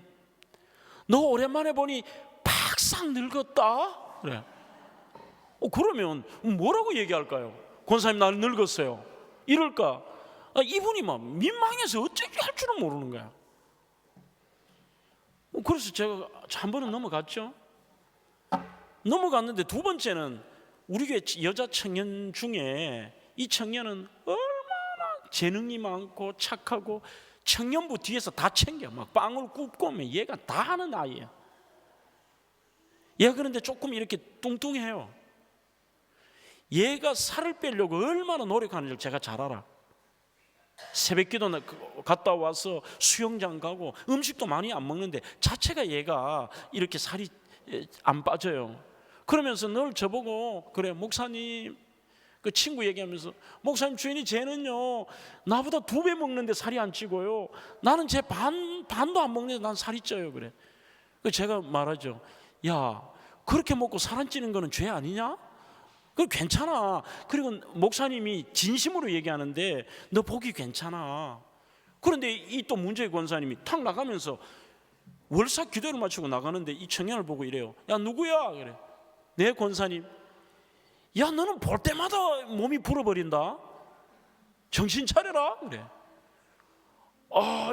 너 오랜만에 보니 팍싹 늙었다. 그래. 그러면 뭐라고 얘기할까요? 권사님 나는 늙었어요 이럴까? 이분이 막 민망해서 어떻게 할 줄은 모르는 거야. 그래서 제가 한 번은 넘어갔죠. 넘어갔는데 두 번째는 우리 교회 여자 청년 중에 이 청년은 얼마나 재능이 많고 착하고 청년부 뒤에서 다 챙겨, 막 빵을 굽고 오면 얘가 다 하는 아이야. 얘가 그런데 조금 이렇게 뚱뚱해요. 얘가 살을 빼려고 얼마나 노력하는지 제가 잘 알아. 새벽기도 갔다 와서 수영장 가고 음식도 많이 안 먹는데 자체가 얘가 이렇게 살이 안 빠져요. 그러면서 늘 저보고 그래 목사님, 그 친구 얘기하면서 목사님 주인이 쟤는요 나보다 2배 먹는데 살이 안 찌고요, 나는 쟤 반도 안 먹는데 난 살이 쪄요. 그래. 제가 말하죠. 야, 그렇게 먹고 살 안 찌는 거는 죄 아니냐? 그 괜찮아. 그리고 목사님이 진심으로 얘기하는데 너 보기 괜찮아. 그런데 이 또 문제의 권사님이 탁 나가면서 월삭 기도를 마치고 나가는데 이 청년을 보고 이래요. 야, 누구야? 그래. 내 권사님. 야, 너는 볼 때마다 몸이 불어버린다. 정신 차려라. 그래.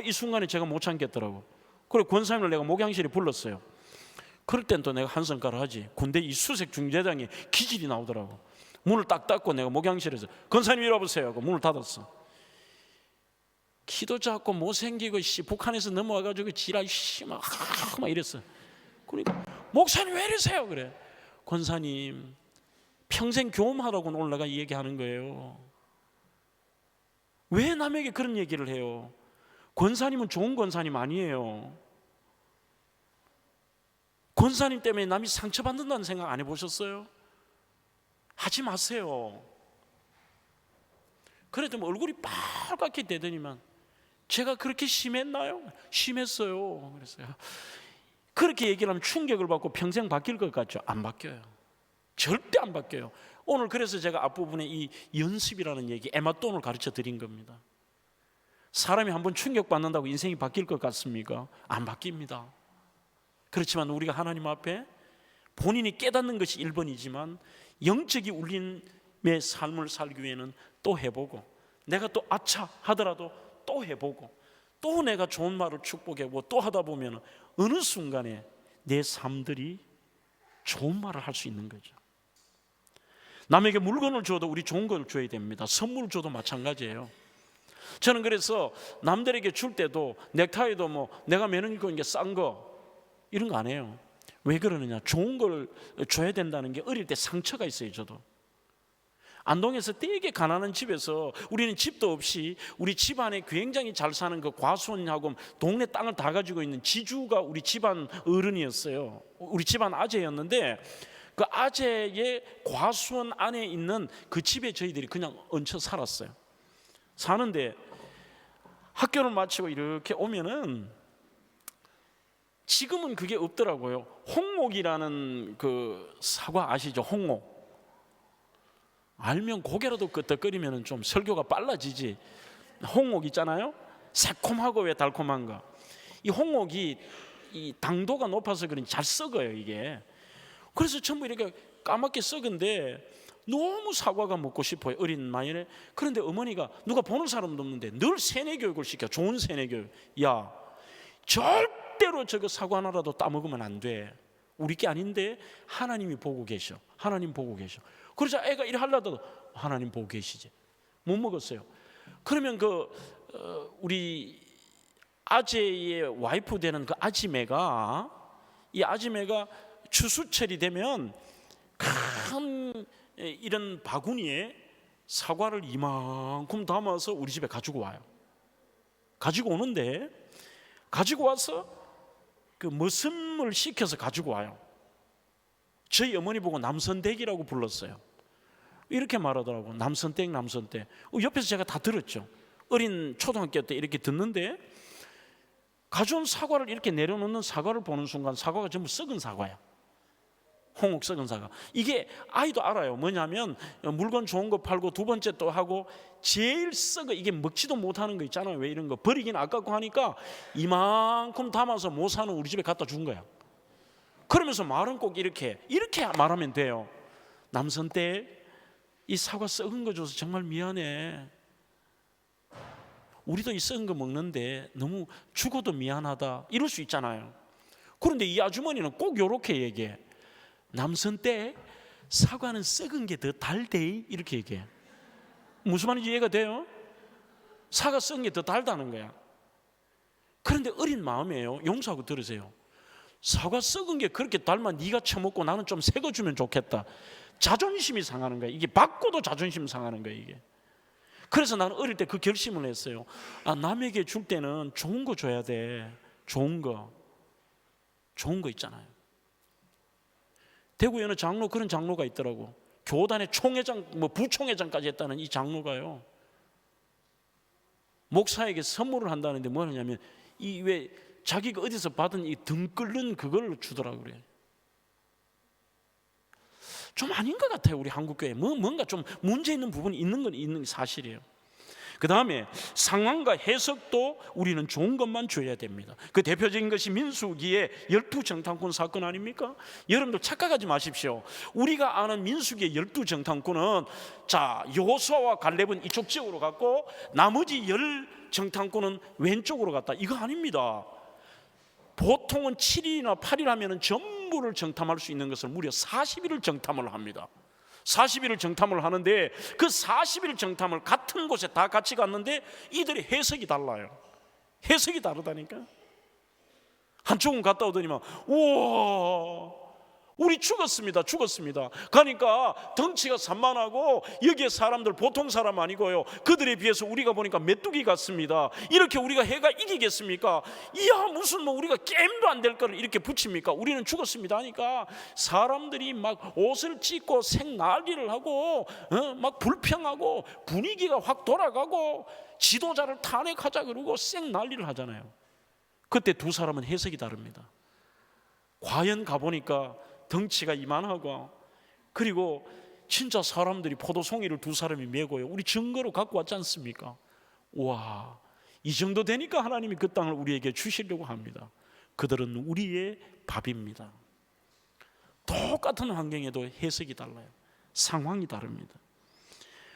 이 순간에 제가 못 참겠더라고. 그래 권사님을 내가 목양실에 불렀어요. 그럴 땐 또 내가 한성가를 하지. 군대 이 수색 중대장에 기질이 나오더라고. 문을 딱 닫고 내가 목양실에서 권사님 이리 와보세요 하고 문을 닫았어. 키도 작고 못생기고 북한에서 넘어와가지고 지랄 막 이랬어. 그러니까 목사님 왜 이러세요? 그래. 권사님 평생 교험하라고 오늘 내가 이 얘기하는 거예요. 왜 남에게 그런 얘기를 해요? 권사님은 좋은 권사님 아니에요. 권사님 때문에 남이 상처받는다는 생각 안 해보셨어요? 하지 마세요. 그래도 뭐 얼굴이 빨갛게 되더니만 제가 그렇게 심했나요? 심했어요. 그랬어요. 그렇게 얘기를 하면 충격을 받고 평생 바뀔 것 같죠? 안 바뀌어요. 절대 안 바뀌어요. 오늘 그래서 제가 앞부분에 이 연습이라는 얘기, 에마돈을 가르쳐 드린 겁니다. 사람이 한번 충격받는다고 인생이 바뀔 것 같습니까? 안 바뀝니다. 그렇지만 우리가 하나님 앞에 본인이 깨닫는 것이 1번이지만 영적이 울림의 삶을 살기 위해는 또 해보고, 내가 또 아차 하더라도 또 해보고, 또 내가 좋은 말을 축복해보고 또 하다 보면 어느 순간에 내 삶들이 좋은 말을 할 수 있는 거죠. 남에게 물건을 줘도 우리 좋은 걸 줘야 됩니다. 선물을 줘도 마찬가지예요. 저는 그래서 남들에게 줄 때도 넥타이도 뭐 내가 매는 거 이게 싼 거 이런 거 안 해요. 왜 그러느냐? 좋은 걸 줘야 된다는 게 어릴 때 상처가 있어요. 저도 안동에서 되게 가난한 집에서, 우리는 집도 없이 우리 집안에 굉장히 잘 사는 그 과수원하고 동네 땅을 다 가지고 있는 지주가 우리 집안 어른이었어요. 우리 집안 아재였는데 그 아재의 과수원 안에 있는 그 집에 저희들이 그냥 얹혀 살았어요. 사는데 학교를 마치고 이렇게 오면은, 지금은 그게 없더라고요. 홍옥이라는 그 사과 아시죠? 홍옥. 알면 고개라도 끄덕거리면 좀 설교가 빨라지지. 홍옥 있잖아요. 새콤하고 왜 달콤한가. 이 홍옥이 이 당도가 높아서 그런지 잘 썩어요 이게. 그래서 전부 이렇게 까맣게 썩은데 너무 사과가 먹고 싶어요, 어린 나이에. 그런데 어머니가, 누가 보는 사람도 없는데 늘 세뇌 교육을 시켜. 좋은 세뇌 교육. 야, 절대로 저거 사과 하나라도 따먹으면 안 돼. 우리 게 아닌데 하나님이 보고 계셔. 하나님 보고 계셔. 그러자 애가 이래 하려도 하나님 보고 계시지. 못 먹었어요. 그러면 우리 아재의 와이프 되는 그 아지매가, 이 아지매가 추수철이 되면 큰 이런 바구니에 사과를 이만큼 담아서 우리 집에 가지고 와요. 가지고 오는데, 가지고 와서 그 머슴을 시켜서 가지고 와요. 저희 어머니 보고 남선댁이라고 불렀어요. 이렇게 말하더라고. 남선댁, 남선댁. 옆에서 제가 다 들었죠. 어린 초등학교 때 이렇게 듣는데, 가져온 사과를 이렇게 내려놓는 사과를 보는 순간 사과가 전부 썩은 사과야. 홍옥 썩은 사과. 이게 아이도 알아요. 뭐냐면 물건 좋은 거 팔고 두 번째 또 하고 제일 썩어, 이게 먹지도 못하는 거 있잖아요. 왜 이런 거 버리긴 아깝고 하니까 이만큼 담아서 못 사는 우리 집에 갖다 준 거야. 그러면서 말은 꼭 이렇게 말하면 돼요. 남선 때 이 사과 썩은 거 줘서 정말 미안해. 우리도 이 썩은 거 먹는데 너무 죽어도 미안하다, 이럴 수 있잖아요. 그런데 이 아주머니는 꼭 이렇게 얘기해. 남선 때 사과는 썩은 게 더 달대, 이렇게 얘기해. 무슨 말인지 이해가 돼요? 사과 썩은 게 더 달다는 거야. 그런데 어린 마음이에요. 용서하고 들으세요. 사과 썩은 게 그렇게 달면 네가 처먹고 나는 좀 새 거 주면 좋겠다. 자존심이 상하는 거야. 이게 받고도 자존심 상하는 거야 이게. 그래서 나는 어릴 때 그 결심을 했어요. 남에게 줄 때는 좋은 거 줘야 돼. 좋은 거 있잖아요. 대구에 어느 장로, 그런 장로가 있더라고. 교단의 총회장, 부총회장까지 했다는 이 장로가요, 목사에게 선물을 한다는데 뭐 하냐면 이 왜 자기가 어디서 받은 이 등 끓는 그걸 주더라고 그래. 좀 아닌 것 같아요. 우리 한국교회 뭔가 좀 문제 있는 부분이 있는 건 있는 사실이에요. 그 다음에 상황과 해석도 우리는 좋은 것만 줘야 됩니다. 그 대표적인 것이 민수기의 12정탐꾼 사건 아닙니까? 여러분들 착각하지 마십시오. 우리가 아는 민수기의 12정탐꾼은 여호수아와 갈렙은 이쪽 지역으로 갔고 나머지 10정탐꾼은 왼쪽으로 갔다, 이거 아닙니다. 보통은 7일이나 8일 하면 전부를 정탐할 수 있는 것을 무려 40일을 정탐을 합니다. 40일을 정탐을 하는데 그 40일 정탐을 같은 곳에 다 같이 갔는데 이들의 해석이 달라요. 해석이 다르다니까. 한쪽은 갔다 오더니만 우와 우리 죽었습니다. 가니까 덩치가 산만하고 여기에 사람들 보통 사람 아니고요, 그들에 비해서 우리가 보니까 메뚜기 같습니다. 이렇게 우리가 해가 이기겠습니까? 이야 무슨 우리가 게임도 안 될 거를 이렇게 붙입니까? 우리는 죽었습니다 하니까 사람들이 막 옷을 찢고 생난리를 하고 막 불평하고 분위기가 확 돌아가고 지도자를 탄핵하자 그러고 생난리를 하잖아요. 그때 두 사람은 해석이 다릅니다. 과연 가보니까 덩치가 이만하고, 그리고 진짜 사람들이 포도송이를 두 사람이 메고요, 우리 증거로 갖고 왔지 않습니까? 와, 이 정도 되니까 하나님이 그 땅을 우리에게 주시려고 합니다. 그들은 우리의 밥입니다. 똑같은 환경에도 해석이 달라요. 상황이 다릅니다.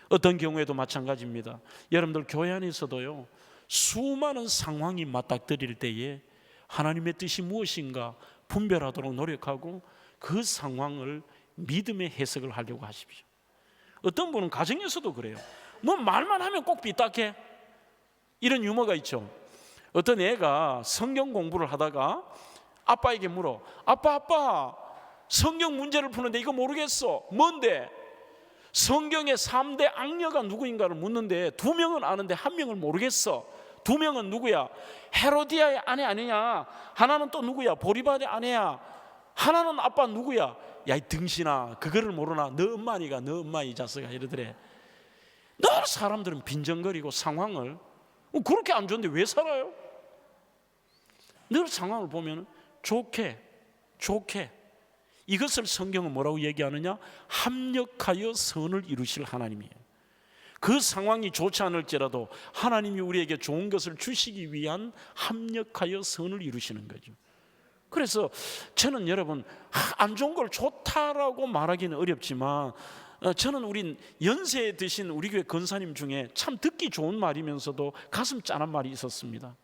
어떤 경우에도 마찬가지입니다. 여러분들 교회 안에서도요, 수많은 상황이 맞닥뜨릴 때에 하나님의 뜻이 무엇인가 분별하도록 노력하고 그 상황을 믿음의 해석을 하려고 하십시오. 어떤 분은 가정에서도 그래요. 뭐 말만 하면 꼭 삐딱해, 이런 유머가 있죠. 어떤 애가 성경 공부를 하다가 아빠에게 물어. 아빠, 성경 문제를 푸는데 이거 모르겠어. 뭔데? 성경의 3대 악녀가 누구인가를 묻는데 2명은 아는데 1명을 모르겠어. 2명은 누구야? 헤로디아의 아내 아니냐? 하나는 또 누구야? 보리바의 아내야. 하나는 아빠 누구야? 야, 이 등신아, 그거를 모르나? 너 엄마 아니가? 너 엄마 이 자식아, 이러더래. 늘 사람들은 빈정거리고 상황을, 그렇게 안 좋은데 왜 살아요? 늘 상황을 보면 좋게 이것을 성경은 뭐라고 얘기하느냐? 합력하여 선을 이루실 하나님이에요. 그 상황이 좋지 않을지라도 하나님이 우리에게 좋은 것을 주시기 위한 합력하여 선을 이루시는 거죠. 그래서 저는 여러분, 안 좋은 걸 좋다라고 말하기는 어렵지만, 저는 우리 연세 드신 우리 교회 권사님 중에 참 듣기 좋은 말이면서도 가슴 짠한 말이 있었습니다.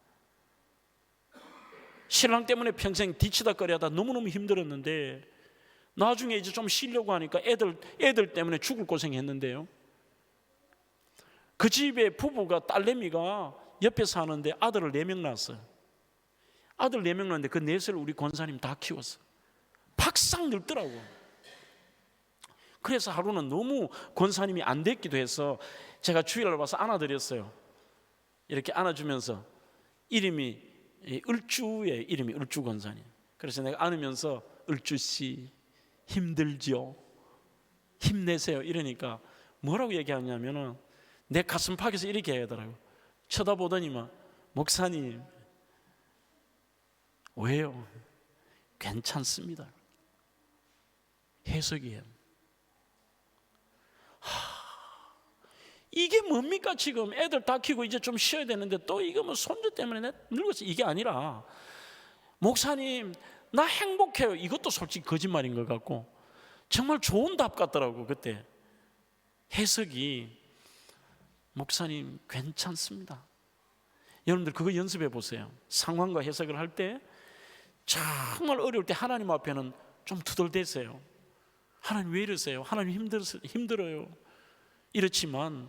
신랑 때문에 평생 뒤치다꺼리하다 너무너무 힘들었는데 나중에 이제 좀 쉬려고 하니까 애들 때문에 죽을 고생했는데요, 그 집에 부부가, 딸내미가 옆에 사는데 아들을 4명 낳았어요. 아들 4명 낳았는데 그 넷을 우리 권사님 다 키웠어. 박상 늙더라고. 그래서 하루는 너무 권사님이 안 됐기도 해서 제가 주일날 와서 안아드렸어요. 이렇게 안아주면서 이름이 을주의 이름이 을주 권사님. 그래서 내가 안으면서 을주씨 힘들죠? 힘내세요. 이러니까 뭐라고 얘기하냐면은 내 가슴팍에서 이렇게 하더라고요. 쳐다보더니만, 목사님 왜요? 괜찮습니다. 해석이에요. 이게 뭡니까? 지금 애들 다 키우고 이제 좀 쉬어야 되는데 또 이거 뭐 손주 때문에 늙었어, 이게 아니라, 목사님 나 행복해요. 이것도 솔직히 거짓말인 것 같고 정말 좋은 답 같더라고. 그때 해석이, 목사님 괜찮습니다. 여러분들 그거 연습해 보세요. 상황과 해석을 할 때 정말 어려울 때 하나님 앞에는 좀 투덜대세요. 하나님 왜 이러세요? 하나님 힘들어요. 이렇지만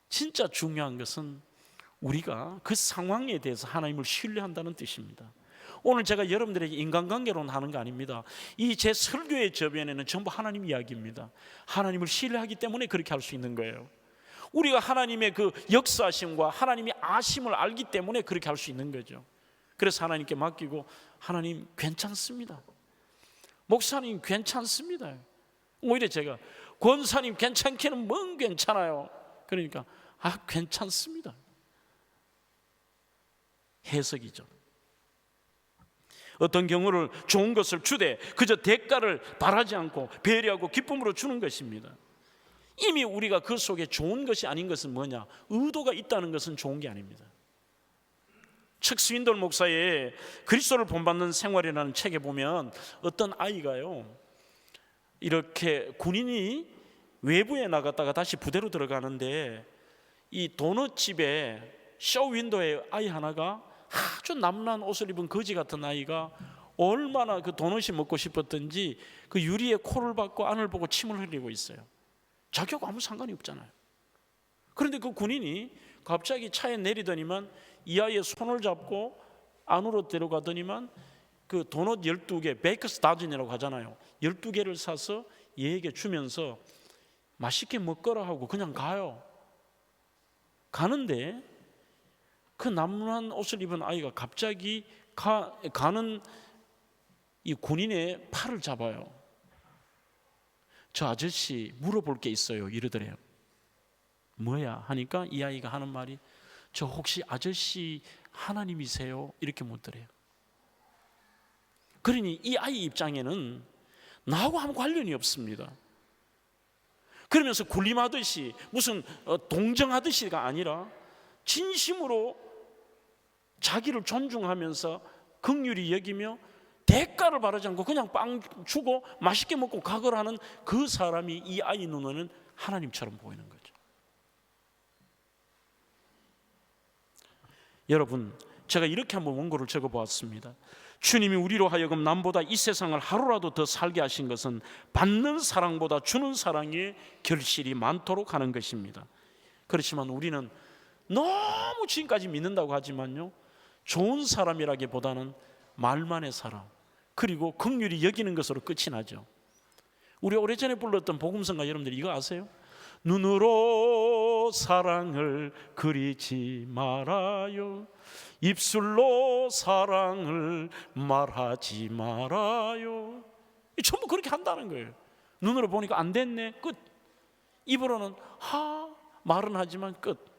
진짜 중요한 것은 우리가 그 상황에 대해서 하나님을 신뢰한다는 뜻입니다. 오늘 제가 여러분들에게 인간관계론 하는 거 아닙니다. 이 제 설교의 저변에는 전부 하나님 이야기입니다. 하나님을 신뢰하기 때문에 그렇게 할 수 있는 거예요. 우리가 하나님의 그 역사심과 하나님의 아심을 알기 때문에 그렇게 할 수 있는 거죠. 그래서 하나님께 맡기고, 하나님 괜찮습니다. 목사님 괜찮습니다. 오히려 제가, 권사님 괜찮기는 뭔 괜찮아요. 그러니까 괜찮습니다. 해석이죠. 어떤 경우를 좋은 것을 주되 그저 대가를 바라지 않고 배려하고 기쁨으로 주는 것입니다. 이미 우리가 그 속에 좋은 것이 아닌 것은 뭐냐? 의도가 있다는 것은 좋은 게 아닙니다. 척 스윈돌 목사의 그리스도를 본받는 생활이라는 책에 보면 어떤 아이가요, 이렇게 군인이 외부에 나갔다가 다시 부대로 들어가는데 이 도넛집에 쇼윈도에 아이 하나가, 아주 남란 옷을 입은 거지 같은 아이가 얼마나 그 도넛이 먹고 싶었던지 그 유리에 코를 박고 안을 보고 침을 흘리고 있어요. 자기하고 아무 상관이 없잖아요. 그런데 그 군인이 갑자기 차에 내리더니만 이 아이의 손을 잡고 안으로 데려가더니만 그 도넛 12개, 베이커스 다진이라고 하잖아요. 12개를 사서 얘에게 주면서 맛있게 먹거라 하고 그냥 가요. 가는데 그 남루한 옷을 입은 아이가 갑자기 가는 이 군인의 팔을 잡아요. 저 아저씨 물어볼 게 있어요, 이러더래요. 뭐야 하니까 이 아이가 하는 말이, 저 혹시 아저씨 하나님이세요? 이렇게 묻더래요. 그러니 이 아이 입장에는 나하고 아무 관련이 없습니다. 그러면서 군림하듯이 무슨 동정하듯이가 아니라 진심으로 자기를 존중하면서 긍휼히 여기며 대가를 바라지 않고 그냥 빵 주고 맛있게 먹고 가거라는 그 사람이 이 아이 눈에는 하나님처럼 보이는 거죠. 여러분, 제가 이렇게 한번 원고를 적어보았습니다. 주님이 우리로 하여금 남보다 이 세상을 하루라도 더 살게 하신 것은 받는 사랑보다 주는 사랑에 결실이 많도록 하는 것입니다. 그렇지만 우리는 너무 지금까지 믿는다고 하지만요, 좋은 사람이라기보다는 말만의 사람, 그리고 긍휼히 여기는 것으로 끝이 나죠. 우리 오래전에 불렀던 복음성가 여러분들 이거 아세요? 눈으로 사랑을 그리지 말아요, 입술로 사랑을 말하지 말아요. 전부 그렇게 한다는 거예요. 눈으로 보니까 안 됐네, 끝. 입으로는 말은 하지만 끝.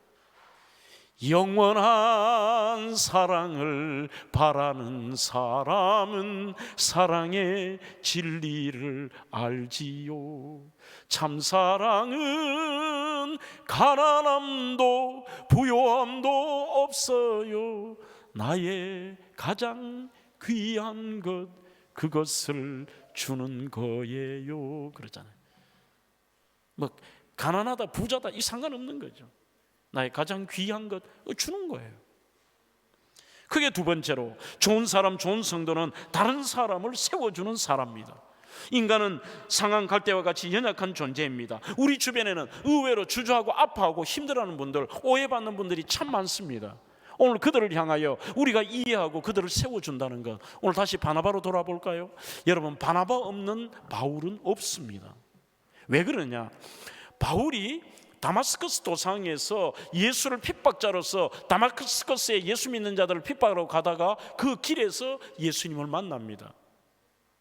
영원한 사랑을 바라는 사람은 사랑의 진리를 알지요. 참 사랑은 가난함도 부요함도 없어요. 나의 가장 귀한 것 그것을 주는 거예요. 그러잖아요. 뭐 가난하다 부자다 이 상관없는 거죠. 나의 가장 귀한 것 주는 거예요. 그게 두 번째로, 좋은 사람, 좋은 성도는 다른 사람을 세워주는 사람입니다. 인간은 상한 갈대와 같이 연약한 존재입니다. 우리 주변에는 의외로 주저하고 아파하고 힘들어하는 분들, 오해받는 분들이 참 많습니다. 오늘 그들을 향하여 우리가 이해하고 그들을 세워준다는 것, 오늘 다시 바나바로 돌아볼까요? 여러분, 바나바 없는 바울은 없습니다. 왜 그러냐? 바울이 다마스커스 도상에서 예수를 핍박자로서 다마스커스에 예수 믿는 자들을 핍박하러 가다가 그 길에서 예수님을 만납니다.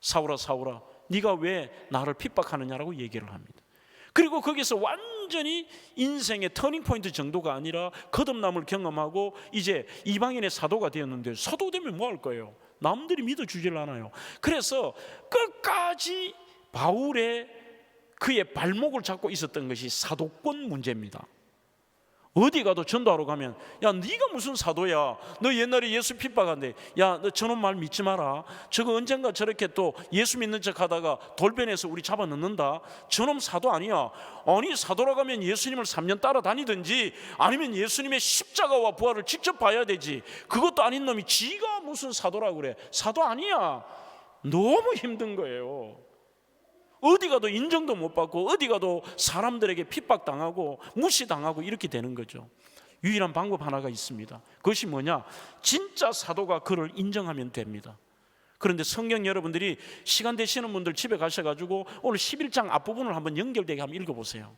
사울아 사울아 네가 왜 나를 핍박하느냐라고 얘기를 합니다. 그리고 거기서 완전히 인생의 터닝포인트 정도가 아니라 거듭남을 경험하고 이제 이방인의 사도가 되었는데, 사도 되면 뭐 할 거예요? 남들이 믿어주질 않아요. 그래서 끝까지 바울의 그의 발목을 잡고 있었던 것이 사도권 문제입니다. 어디 가도 전도하러 가면, 야 네가 무슨 사도야, 너 옛날에 예수 핍박한데, 야 너 저놈 말 믿지 마라, 저거 언젠가 저렇게 또 예수 믿는 척 하다가 돌변해서 우리 잡아 넣는다, 저놈 사도 아니야. 아니 사도라고 하면 예수님을 3년 따라다니든지 아니면 예수님의 십자가와 부활을 직접 봐야 되지, 그것도 아닌 놈이 지가 무슨 사도라고 그래. 사도 아니야. 너무 힘든 거예요. 어디 가도 인정도 못 받고 어디 가도 사람들에게 핍박당하고 무시당하고 이렇게 되는 거죠. 유일한 방법 하나가 있습니다. 그것이 뭐냐? 진짜 사도가 그를 인정하면 됩니다. 그런데 성경 여러분들이 시간 되시는 분들 집에 가셔가지고 오늘 11장 앞부분을 한번 연결되게 한번 읽어보세요.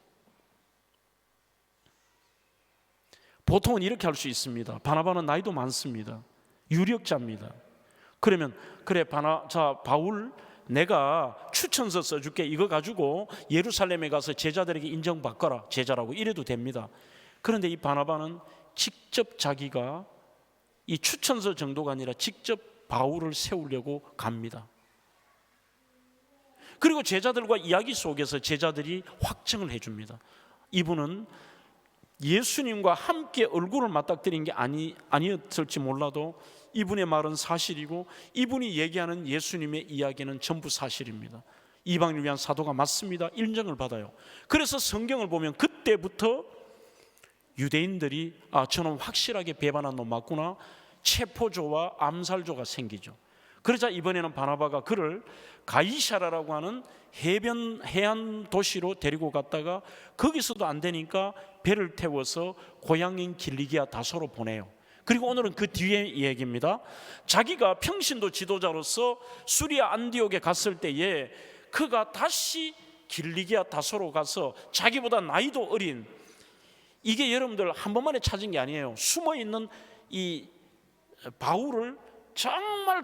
보통은 이렇게 할 수 있습니다. 바나바는 나이도 많습니다. 유력자입니다. 그러면 그래 바울 내가 추천서 써줄게, 이거 가지고 예루살렘에 가서 제자들에게 인정받거라, 제자라고 이래도 됩니다. 그런데 이 바나바는 직접 자기가 이 추천서 정도가 아니라 직접 바울을 세우려고 갑니다. 그리고 제자들과 이야기 속에서 제자들이 확증을 해줍니다. 이분은 예수님과 함께 얼굴을 맞닥뜨린 게 아니었을지 몰라도 이분의 말은 사실이고 이분이 얘기하는 예수님의 이야기는 전부 사실입니다. 이방인을 위한 사도가 맞습니다. 인정을 받아요. 그래서 성경을 보면 그때부터 유대인들이 저는 확실하게 배반한 놈 맞구나, 체포조와 암살조가 생기죠. 그러자 이번에는 바나바가 그를 가이사라라고 하는 해안 도시로 데리고 갔다가 거기서도 안 되니까 배를 태워서 고향인 길리기아 다소로 보내요. 그리고 오늘은 그 뒤에 얘기입니다. 자기가 평신도 지도자로서 수리아 안디옥에 갔을 때에 그가 다시 길리기아 다소로 가서 자기보다 나이도 어린, 이게 여러분들 한 번만에 찾은 게 아니에요. 숨어있는 이 바울을 정말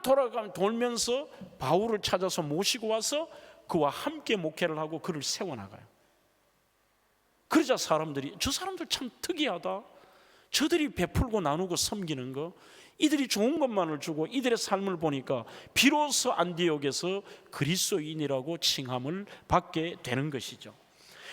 돌면서 바울을 찾아서 모시고 와서 그와 함께 목회를 하고 그를 세워나가요. 그러자 사람들이 저 사람들 참 특이하다, 저들이 베풀고 나누고 섬기는 거, 이들이 좋은 것만을 주고 이들의 삶을 보니까 비로소 안디옥에서 그리스도인이라고 칭함을 받게 되는 것이죠.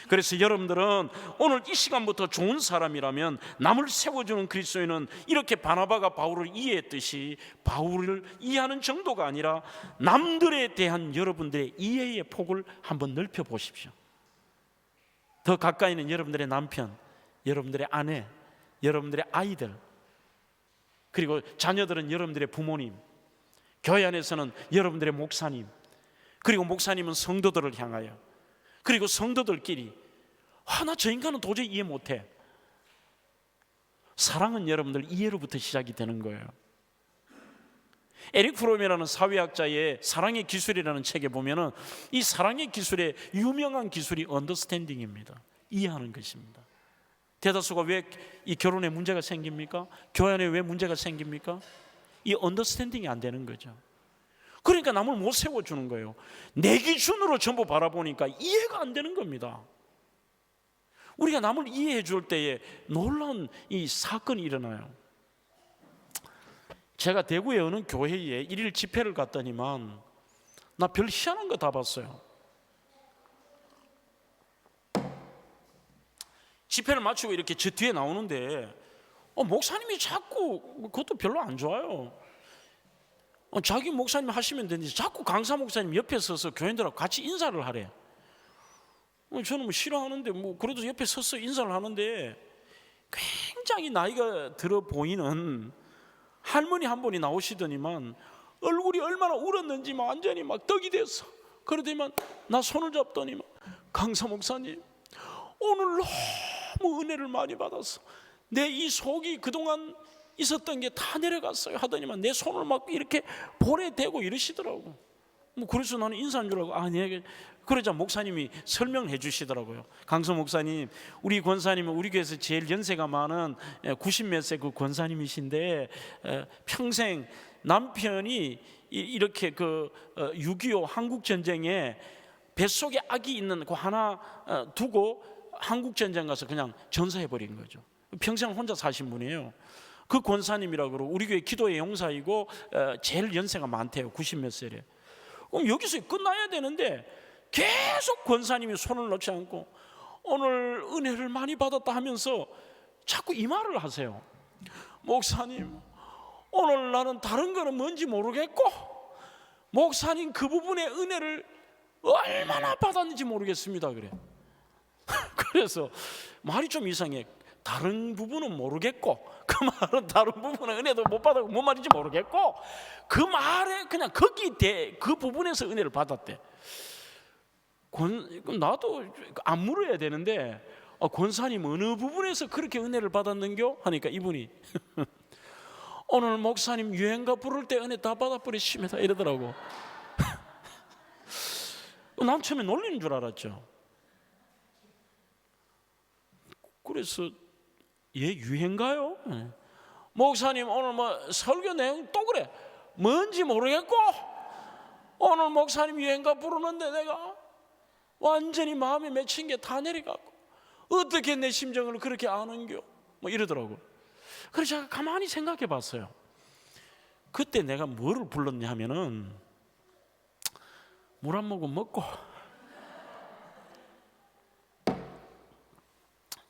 그래서 여러분들은 오늘 이 시간부터 좋은 사람이라면 남을 세워주는 그리스도인은 이렇게 바나바가 바울을 이해했듯이 바울을 이해하는 정도가 아니라 남들에 대한 여러분들의 이해의 폭을 한번 넓혀 보십시오. 더 가까이는 여러분들의 남편, 여러분들의 아내, 여러분들의 아이들, 그리고 자녀들은 여러분들의 부모님, 교회 안에서는 여러분들의 목사님, 그리고 목사님은 성도들을 향하여, 그리고 성도들끼리 나 저 인간은 도저히 이해 못해. 사랑은 여러분들 이해로부터 시작이 되는 거예요. 에릭 프롬이라는 사회학자의 사랑의 기술이라는 책에 보면은 이 사랑의 기술의 유명한 기술이 언더스탠딩입니다. 이해하는 것입니다. 대다수가 왜 이 결혼에 문제가 생깁니까? 교회 안에 왜 문제가 생깁니까? 이 언더스탠딩이 안 되는 거죠. 그러니까 남을 못 세워주는 거예요. 내 기준으로 전부 바라보니까 이해가 안 되는 겁니다. 우리가 남을 이해해 줄 때에 놀라운 이 사건이 일어나요. 제가 대구의 어느 교회에 일일 집회를 갔더니만 나 별 희한한 거 다 봤어요. 집회를 마치고 이렇게 저 뒤에 나오는데 목사님이 자꾸, 그것도 별로 안 좋아요. 자기 목사님 하시면 되는데 자꾸 강사 목사님 옆에 서서 교인들하고 같이 인사를 하래. 저는 뭐 싫어하는데 그래도 옆에 서서 인사를 하는데 굉장히 나이가 들어 보이는 할머니 한 분이 나오시더니만 얼굴이 얼마나 울었는지 완전히 막 떡이 됐어. 그러더니만 나 손을 잡더니만 강사 목사님, 오늘 너무 은혜를 많이 받았어. 내 이 속이 그동안 있었던 게 다 내려갔어요 하더니만 내 손을 막 이렇게 볼에 대고 이러시더라고. 그래서 나는 인사한 줄 알고 네. 그러자 목사님이 설명해 주시더라고요. 강서 목사님, 우리 권사님은 우리 교회에서 제일 연세가 많은 90몇 세 그 권사님이신데 평생 남편이 이렇게 6.25 한국전쟁에 뱃속에 아기 있는 거 하나 두고 한국전쟁 가서 그냥 전사해버린 거죠. 평생 혼자 사신 분이에요. 그 권사님이라고 그러고 우리 교회 기도의 용사이고 제일 연세가 많대요. 90몇 세래. 그럼 여기서 끝나야 되는데 계속 권사님이 손을 놓지 않고 오늘 은혜를 많이 받았다 하면서 자꾸 이 말을 하세요. 목사님, 오늘 나는 다른 거는 뭔지 모르겠고 목사님 그 부분의 은혜를 얼마나 받았는지 모르겠습니다. 그래. 그래서 말이 좀 이상해. 다른 부분은 모르겠고 그 말은 다른 부분은 은혜도 못 받았고 뭔 말인지 모르겠고 그 말에 그냥 그 부분에서 은혜를 받았대. 나도 안 물어야 되는데 권사님 어느 부분에서 그렇게 은혜를 받았는겨? 하니까 이분이 오늘 목사님 유행가 부를 때 은혜 다 받아버리십니다 이러더라고. 난 처음에 놀리는 줄 알았죠. 그래서 얘 유행가요? 목사님 오늘 설교 내용 또 그래. 뭔지 모르겠고 오늘 목사님 유행가 부르는데 내가 완전히 마음에 맺힌 게 다 내려가고 어떻게 내 심정을 그렇게 아는겨? 이러더라고. 그래서 제가 가만히 생각해 봤어요. 그때 내가 뭐를 불렀냐 하면은 물 한 모금 먹고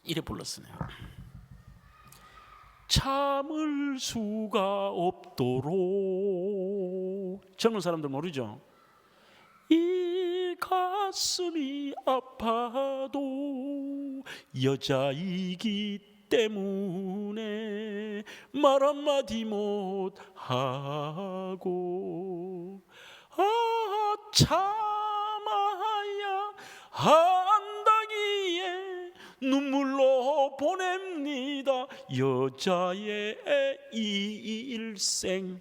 이래 불렀으네요. 참을 수가 없도록. 젊은 사람들 모르죠? 이 가슴이 아파도 여자이기 때문에 말 한마디 못하고 참아야 한다기에 눈물로 보냅니다 여자의 일생.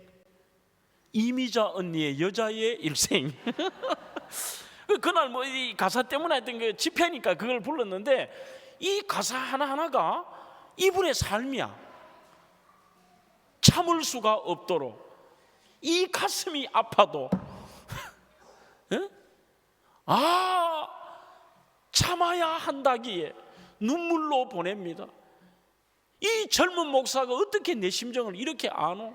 이미자 언니의 여자의 일생. 그날 이 가사 때문에 했던 그 집회니까 그걸 불렀는데 이 가사 하나하나가 이분의 삶이야. 참을 수가 없도록 이 가슴이 아파도 참아야 한다기에 눈물로 보냅니다. 이 젊은 목사가 어떻게 내 심정을 이렇게 아노?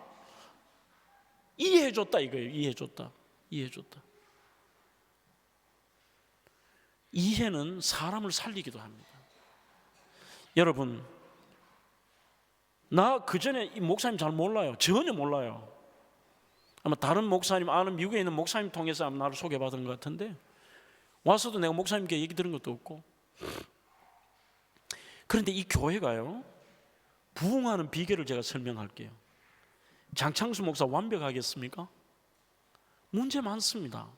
이해해줬다 이거예요. 이해해줬다. 이해는 사람을 살리기도 합니다. 여러분, 나 그전에 이 목사님 잘 몰라요. 전혀 몰라요. 아마 다른 목사님, 아는 미국에 있는 목사님 통해서 아마 나를 소개받은 것 같은데, 와서도 내가 목사님께 얘기 들은 것도 없고. 그런데 이 교회가요, 부흥하는 비결을 제가 설명할게요. 장창수 목사 완벽하겠습니까? 문제 많습니다.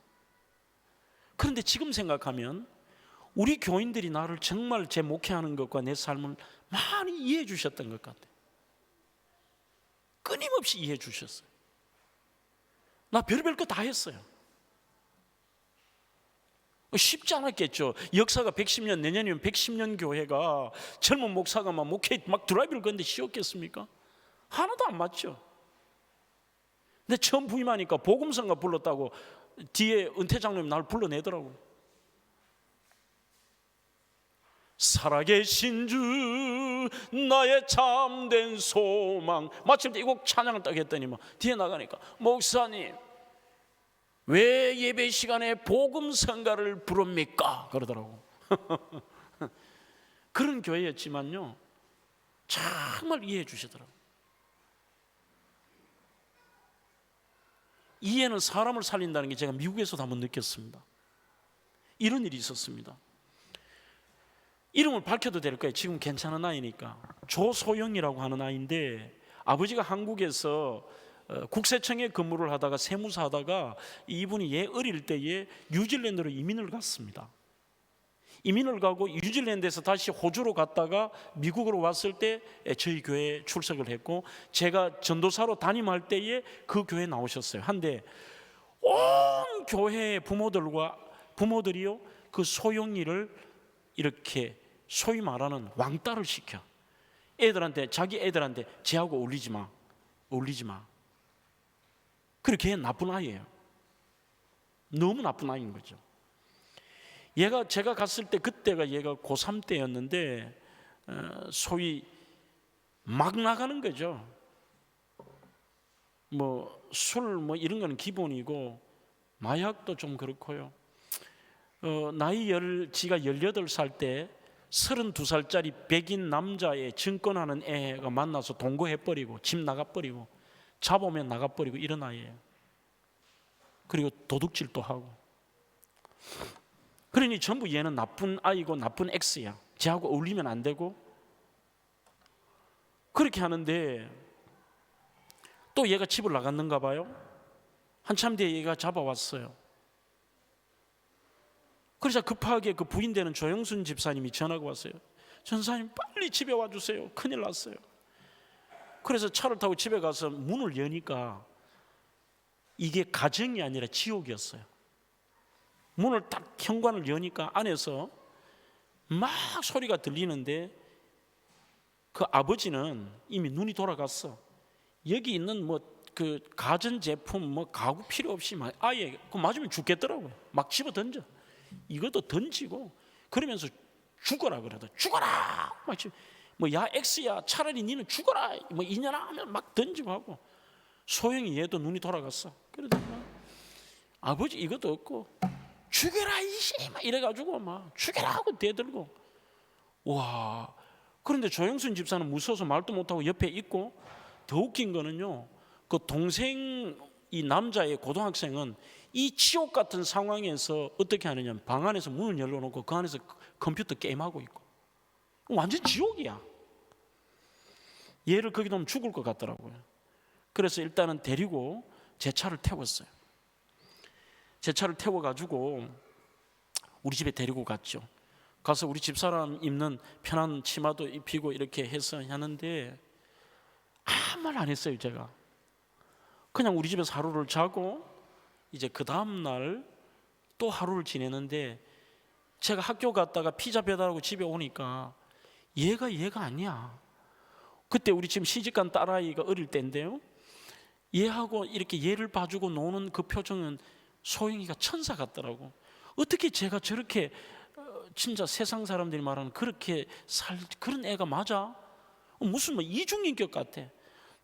그런데 지금 생각하면 우리 교인들이 나를 정말 제 목회하는 것과 내 삶을 많이 이해해 주셨던 것 같아요. 끊임없이 이해해 주셨어요. 나 별별 거 다 했어요. 쉽지 않았겠죠. 역사가 110년, 내년이면 110년 교회가 젊은 목사가 막 목회 막 드라이브를 걷는데 쉬웠겠습니까? 하나도 안 맞죠. 근데 처음 부임하니까 복음성가 불렀다고 뒤에 은퇴 장로님 나를 불러내더라고요. 살아계신 주 나의 참된 소망. 마침 이 곡 찬양을 딱 했더니 뒤에 나가니까 목사님 왜 예배 시간에 복음성가를 부릅니까? 그러더라고. 그런 교회였지만요, 정말 이해해 주시더라고요. 이해는 사람을 살린다는 게 제가 미국에서도 한번 느꼈습니다. 이런 일이 있었습니다. 이름을 밝혀도 될까요? 지금 괜찮은 아이니까. 조소영이라고 하는 아이인데, 아버지가 한국에서 국세청에 근무를 하다가 세무사 하다가 이분이 어릴 때에 뉴질랜드로 이민을 갔습니다. 이민을 가고 뉴질랜드에서 다시 호주로 갔다가 미국으로 왔을 때 저희 교회에 출석을 했고, 제가 전도사로 담임할 때에 그 교회에 나오셨어요. 한데 온 교회 부모들이요, 그 소영이를 이렇게 소위 말하는 왕따를 시켜. 자기 애들한테 쟤하고 어울리지 마. 그리고 걔 나쁜 아이예요. 너무 나쁜 아이인 거죠. 제가 갔을 때 그때가 얘가 고3 때였는데 소위 막 나가는 거죠. 술 이런 거는 기본이고 마약도 좀 그렇고요. 지가 18살 때 32살짜리 백인 남자의 증권하는 애가 만나서 동거해버리고 집 나가버리고 잡으면 나가버리고 이런 아이예요. 그리고 도둑질도 하고. 그러니 전부 얘는 나쁜 아이고 나쁜 X야. 쟤하고 어울리면 안 되고. 그렇게 하는데 또 얘가 집을 나갔는가 봐요. 한참 뒤에 얘가 잡아왔어요. 그래서 급하게 그 부인 되는 조영순 집사님이 전화가 왔어요. 전사님 빨리 집에 와주세요. 큰일 났어요. 그래서 차를 타고 집에 가서 문을 여니까 이게 가정이 아니라 지옥이었어요. 문을 딱 현관을 여니까 안에서 막 소리가 들리는데 그 아버지는 이미 눈이 돌아갔어. 여기 있는 그 가전제품 가구 필요 없이 아예 그 맞으면 죽겠더라고요. 막 집어 던져. 이것도 던지고 그러면서 죽어라 그러다. 죽어라. 야 X야 차라리 니는 죽어라. 이년아 하면 막 던지고 하고. 소영이 얘도 눈이 돌아갔어. 그러다 아버지 이것도 없고 죽여라 이씨 이래가지고 죽여라 하고 대들고. 와. 그런데 조영순 집사는 무서워서 말도 못하고 옆에 있고, 더 웃긴 거는요, 그 동생 이 남자의 고등학생은 이 지옥 같은 상황에서 어떻게 하느냐, 방 안에서 문을 열어놓고 그 안에서 컴퓨터 게임하고 있고. 완전 지옥이야. 얘를 거기 놓으면 죽을 것 같더라고요. 그래서 일단은 데리고 제 차를 태웠어요. 제 차를 태워가지고 우리 집에 데리고 갔죠. 가서 우리 집사람 입는 편한 치마도 입히고 이렇게 해서 하는데 아무 말 안 했어요. 제가 그냥 우리 집에서 하루를 자고 이제 그 다음 날 또 하루를 지내는데, 제가 학교 갔다가 피자 배달하고 집에 오니까 얘가 아니야. 그때 우리 지금 시집간 딸아이가 어릴 때인데요, 얘하고 이렇게 얘를 봐주고 노는 그 표정은 소영이가 천사 같더라고. 어떻게 제가 저렇게 진짜 세상 사람들이 말하는 그렇게 그런 애가 맞아? 무슨 이중인격 같아.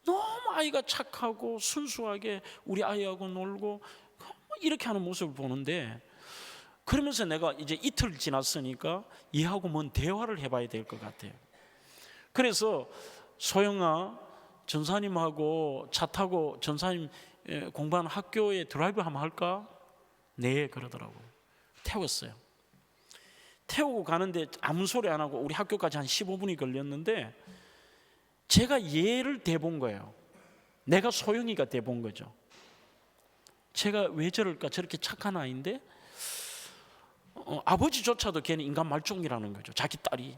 너무 아이가 착하고 순수하게 우리 아이하고 놀고 이렇게 하는 모습을 보는데, 그러면서 내가 이제 이틀 지났으니까 얘하고 뭔 대화를 해봐야 될 것 같아요. 그래서 소영아, 전사님하고 차 타고 전사님 공부하는 학교에 드라이브 한번 할까? 네, 그러더라고. 태웠어요. 태우고 가는데 아무 소리 안 하고 우리 학교까지 한 15분이 걸렸는데, 제가 얘를 대본 거예요. 내가 소영이가 대본 거죠. 제가 왜 저럴까? 저렇게 착한 아이인데 아버지조차도 걔는 인간 말종이라는 거죠. 자기 딸이.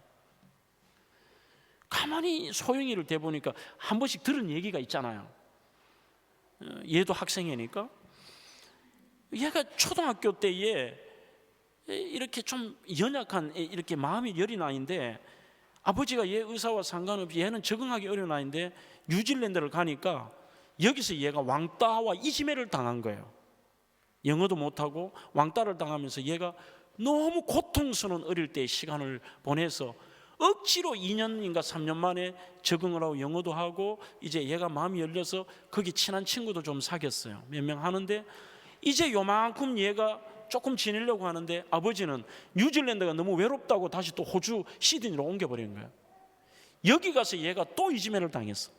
가만히 소영이를 대보니까 한 번씩 들은 얘기가 있잖아요. 얘도 학생이니까 얘가 초등학교 때에 이렇게 좀 연약한 이렇게 마음이 여린 아이인데, 아버지가 얘 의사와 상관없이 얘는 적응하기 어려운 아이인데 뉴질랜드를 가니까 여기서 얘가 왕따와 이지매를 당한 거예요. 영어도 못하고 왕따를 당하면서 얘가 너무 고통스러운 어릴 때의 시간을 보내서 억지로 2년인가 3년 만에 적응을 하고 영어도 하고 이제 얘가 마음이 열려서 거기 친한 친구도 좀 사귀었어요. 몇 명 하는데 이제 요만큼 얘가 조금 지내려고 하는데 아버지는 뉴질랜드가 너무 외롭다고 다시 또 호주 시드니로 옮겨버린 거예요. 여기 가서 얘가 또 이지매를 당했어.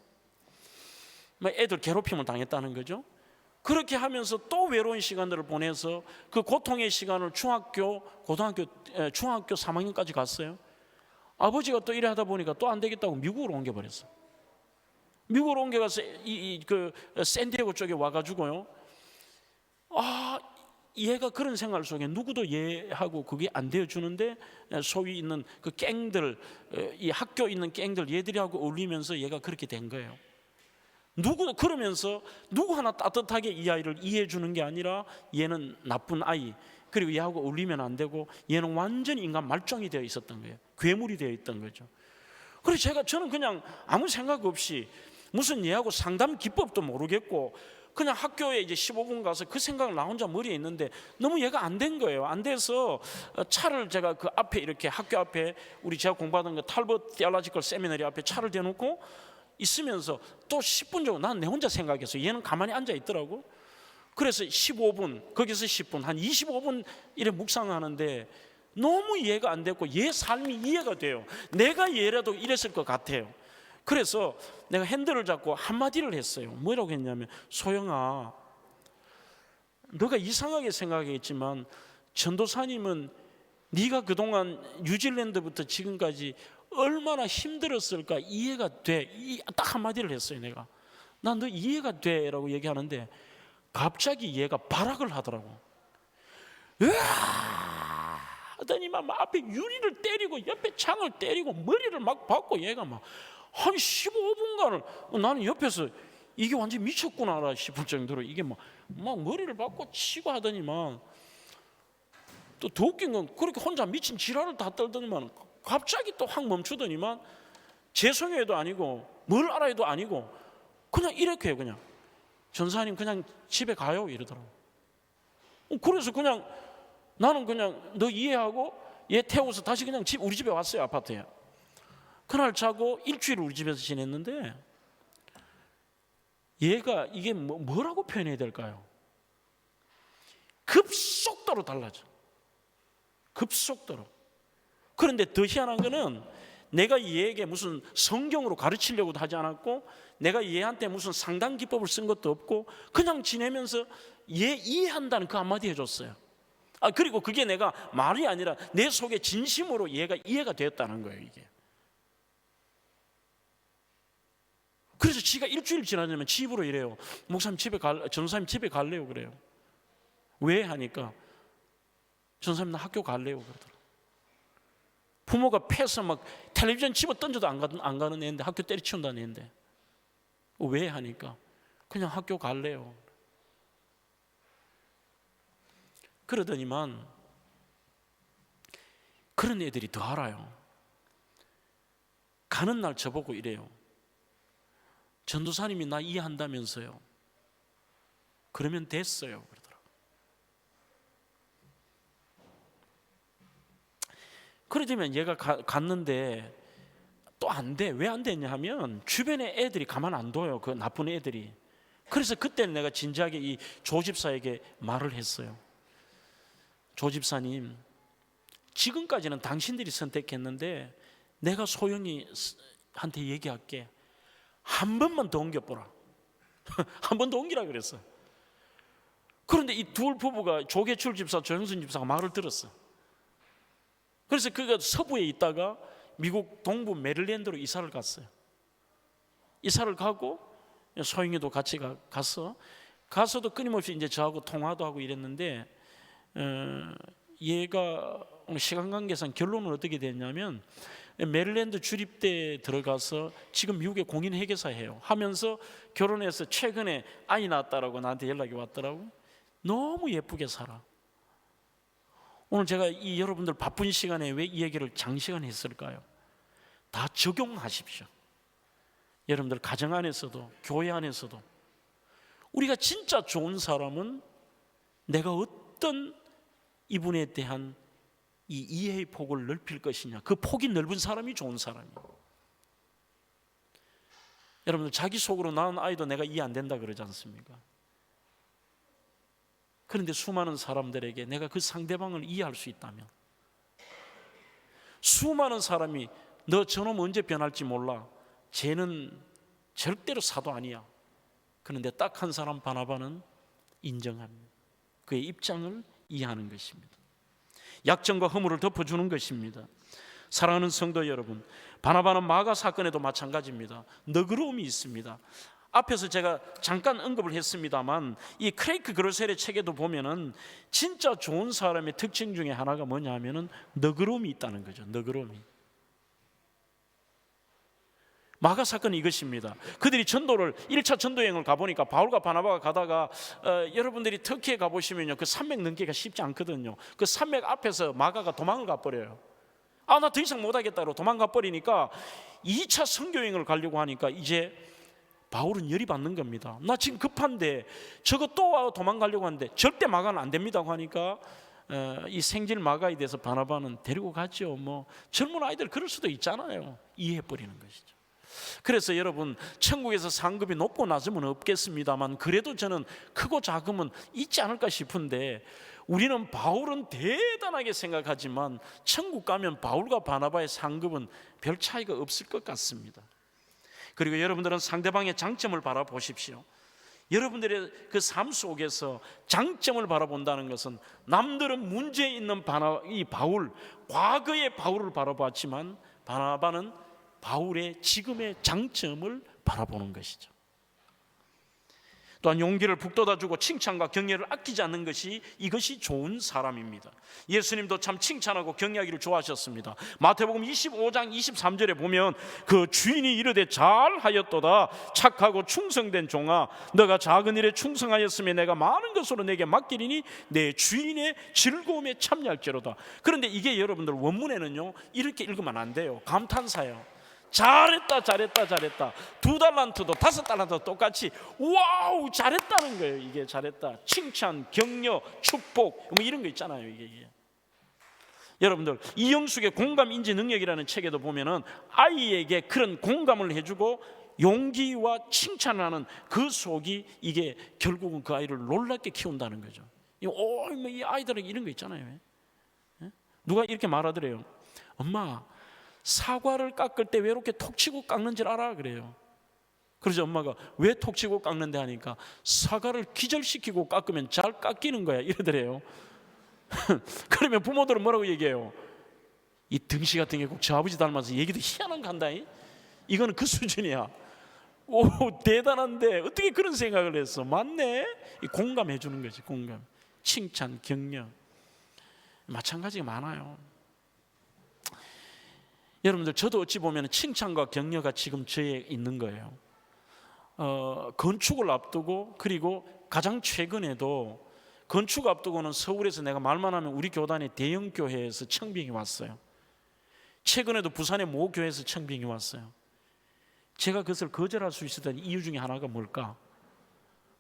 애들 괴롭힘을 당했다는 거죠. 그렇게 하면서 또 외로운 시간들을 보내서 그 고통의 시간을 중학교 3학년까지 갔어요. 아버지가 또 이래 하다 보니까 또 안 되겠다고 미국으로 옮겨버렸어. 미국으로 옮겨가서 그 샌디에고 쪽에 와가지고요. 얘가 그런 생활 속에 누구도 얘하고 그게 안 되어주는데 소위 있는 그 갱들, 이 학교 있는 갱들 얘들하고 어울리면서 얘가 그렇게 된 거예요. 그러면서 누구 하나 따뜻하게 이 아이를 이해해 주는 게 아니라 얘는 나쁜 아이, 그리고 얘하고 어울리면 안 되고 얘는 완전히 인간 말종이 되어 있었던 거예요. 괴물이 되어 있던 거죠. 그래서 저는 그냥 아무 생각 없이 무슨 얘하고 상담 기법도 모르겠고 그냥 학교에 이제 15분 가서 그 생각을 나 혼자 머리에 있는데 너무 얘가 안 된 거예요. 안 돼서 차를 제가 그 앞에 이렇게 학교 앞에 우리 제가 공부하던 그 탈버트 디알라지컬 세미너리 앞에 차를 대놓고 있으면서 또 10분 정도 난 내 혼자 생각했어요. 얘는 가만히 앉아 있더라고. 그래서 15분 거기서 10분 한 25분 이래 묵상하는데 너무 이해가 안 됐고 얘 삶이 이해가 돼요. 내가 얘라도 이랬을 것 같아요. 그래서 내가 핸들을 잡고 한마디를 했어요. 뭐라고 했냐면, 소영아, 너가 이상하게 생각했지만 전도사님은 네가 그동안 뉴질랜드부터 지금까지 얼마나 힘들었을까 이해가 돼. 딱 한마디를 했어요. 내가 난 너 이해가 돼 라고 얘기하는데 갑자기 얘가 발악을 하더라고. 으아 하더니만 막 앞에 유리를 때리고 옆에 창을 때리고 머리를 막 박고 얘가 막 한 15분간을 나는 옆에서 이게 완전 미쳤구나 싶을 정도로 이게 막 머리를 박고 치고 하더니만, 또 더 웃긴 건 그렇게 혼자 미친 지랄을 다 떨더니만 갑자기 또 확 멈추더니만 죄송해도 아니고 뭘 알아도 아니고 그냥 이렇게 해요. 그냥 전사님 그냥 집에 가요 이러더라고. 그래서 그냥 나는 그냥 너 이해하고 얘 태워서 다시 그냥 우리 집에 왔어요. 아파트에. 그날 자고 일주일 우리 집에서 지냈는데 얘가 이게 뭐라고 표현해야 될까요? 급속도로 달라져. 급속도로. 그런데 더 희한한 거는 내가 얘에게 무슨 성경으로 가르치려고도 하지 않았고 내가 얘한테 무슨 상담 기법을 쓴 것도 없고 그냥 지내면서 얘 이해한다는 그 한마디 해줬어요. 그리고 그게 내가 말이 아니라 내 속에 진심으로 얘가 이해가 되었다는 거예요. 이게. 그래서 지가 일주일 지나면 집으로 이래요. 목사님 전사님 집에 갈래요 그래요. 왜 하니까 전사님 나 학교 갈래요 그러더라고요. 부모가 패서 막 텔레비전 집어 던져도 안 가는 애인데 학교 때려치운다는 애인데 왜 하니까 그냥 학교 갈래요. 그러더니만 그런 애들이 더 알아요. 가는 날 저보고 이래요. 전도사님이 나 이해한다면서요. 그러면 됐어요 그러더라고요. 그러더면 얘가 갔는데 또 안 돼. 왜 안 되냐 하면 주변에 애들이 가만 안 둬요. 그 나쁜 애들이. 그래서 그때는 내가 진지하게 이 조집사에게 말을 했어요. 조집사님, 지금까지는 당신들이 선택했는데 내가 소영이 한테 얘기할게. 한 번만 더 옮겨보라. 한 번 더 옮기라 그랬어. 그런데 이 둘 부부가 조계출 집사, 조영순 집사가 말을 들었어. 그래서 그가 서부에 있다가 미국 동부 메릴랜드로 이사를 갔어요. 이사를 가고 소영이도 같이 가서도 끊임없이 이제 저하고 통화도 하고 이랬는데, 얘가 오늘 시간 관계상 결론은 어떻게 됐냐면, 메릴랜드 주립대에 들어가서 지금 미국에 공인회계사 해요. 하면서 결혼해서 최근에 아이 낳았다라고 나한테 연락이 왔더라고. 너무 예쁘게 살아. 오늘 제가 이 여러분들 바쁜 시간에 왜 이 얘기를 장시간 했을까요? 다 적용하십시오. 여러분들 가정 안에서도 교회 안에서도 우리가 진짜 좋은 사람은 내가 어떤 이분에 대한 이 이해의 폭을 넓힐 것이냐, 그 폭이 넓은 사람이 좋은 사람이에요. 여러분들 자기 속으로 낳은 아이도 내가 이해 안 된다 그러지 않습니까? 그런데 수많은 사람들에게 내가 그 상대방을 이해할 수 있다면, 수많은 사람이 너 저놈 언제 변할지 몰라, 쟤는 절대로 사도 아니야. 그런데 딱 한 사람 바나바는 인정합니다. 그의 입장을 이해하는 것입니다. 약점과 허물을 덮어주는 것입니다. 사랑하는 성도 여러분, 바나바는 마가 사건에도 마찬가지입니다. 너그러움이 있습니다. 앞에서 제가 잠깐 언급을 했습니다만, 이 크레이크 그로셀의 책에도 보면은 진짜 좋은 사람의 특징 중에 하나가 뭐냐 하면은 너그러움이 있다는 거죠. 너그러움이. 마가 사건은 이것입니다. 그들이 전도를 1차 전도여행을 가보니까 바울과 바나바가 가다가 여러분들이 터키에 가보시면요, 그 산맥 넘기가 쉽지 않거든요. 그 산맥 앞에서 마가가 도망을 가버려요. 나 더 이상 못하겠다고 도망가 버리니까 2차 선교여행을 가려고 하니까 이제 바울은 열이 받는 겁니다. 나 지금 급한데 저거 또 도망가려고 하는데 절대 마가는 안 됩니다고 하니까 이 생질 마가에 대해서 바나바는 데리고 갔죠. 뭐 젊은 아이들 그럴 수도 있잖아요. 이해해버리는 것이죠. 그래서 여러분, 천국에서 상급이 높고 낮음은 없겠습니다만 그래도 저는 크고 작음은 있지 않을까 싶은데, 우리는 바울은 대단하게 생각하지만 천국 가면 바울과 바나바의 상급은 별 차이가 없을 것 같습니다. 그리고 여러분들은 상대방의 장점을 바라보십시오. 여러분들의 그 삶 속에서 장점을 바라본다는 것은, 남들은 문제 있는 이 바울, 과거의 바울을 바라봤지만 바나바는 바울의 지금의 장점을 바라보는 것이죠. 또한 용기를 북돋아주고 칭찬과 격려를 아끼지 않는 것이, 이것이 좋은 사람입니다. 예수님도 참 칭찬하고 격려하기를 좋아하셨습니다. 마태복음 25장 23절에 보면 그 주인이 이르되 잘하였도다 착하고 충성된 종아, 너가 작은 일에 충성하였으며 내가 많은 것으로 내게 맡기리니 내 주인의 즐거움에 참여할지로다. 그런데 이게 여러분들 원문에는요 이렇게 읽으면 안 돼요. 감탄사예요. 잘했다 잘했다 잘했다. 2달란트도 5달란트도 똑같이 와우 잘했다는 거예요. 이게 잘했다, 칭찬, 격려, 축복 뭐 이런 거 있잖아요. 이게 여러분들 이영숙의 공감 인지 능력이라는 책에도 보면은 아이에게 그런 공감을 해주고 용기와 칭찬하는 그 속이, 이게 결국은 그 아이를 놀랍게 키운다는 거죠. 이 아이들에게 이런 거 있잖아요. 누가 이렇게 말하더래요. 엄마, 사과를 깎을 때 왜 이렇게 톡 치고 깎는 줄 알아? 그래요. 그래서 엄마가 왜 톡 치고 깎는데 하니까, 사과를 기절시키고 깎으면 잘 깎이는 거야 이러더래요. 그러면 부모들은 뭐라고 얘기해요? 이 등씨 같은 게 꼭 저 아버지 닮아서 얘기도 희한한 거 한다. 이거는 그 수준이야. 오, 대단한데 어떻게 그런 생각을 했어? 맞네. 공감해 주는 거지. 공감, 칭찬, 격려 마찬가지가 많아요. 여러분들, 저도 어찌 보면 칭찬과 격려가 지금 저에 있는 거예요. 건축을 앞두고, 그리고 가장 최근에도 건축 앞두고는 서울에서 내가 말만 하면 우리 교단의 대형 교회에서 청빙이 왔어요. 최근에도 부산의 모 교회에서 청빙이 왔어요. 제가 그것을 거절할 수 있었던 이유 중에 하나가 뭘까?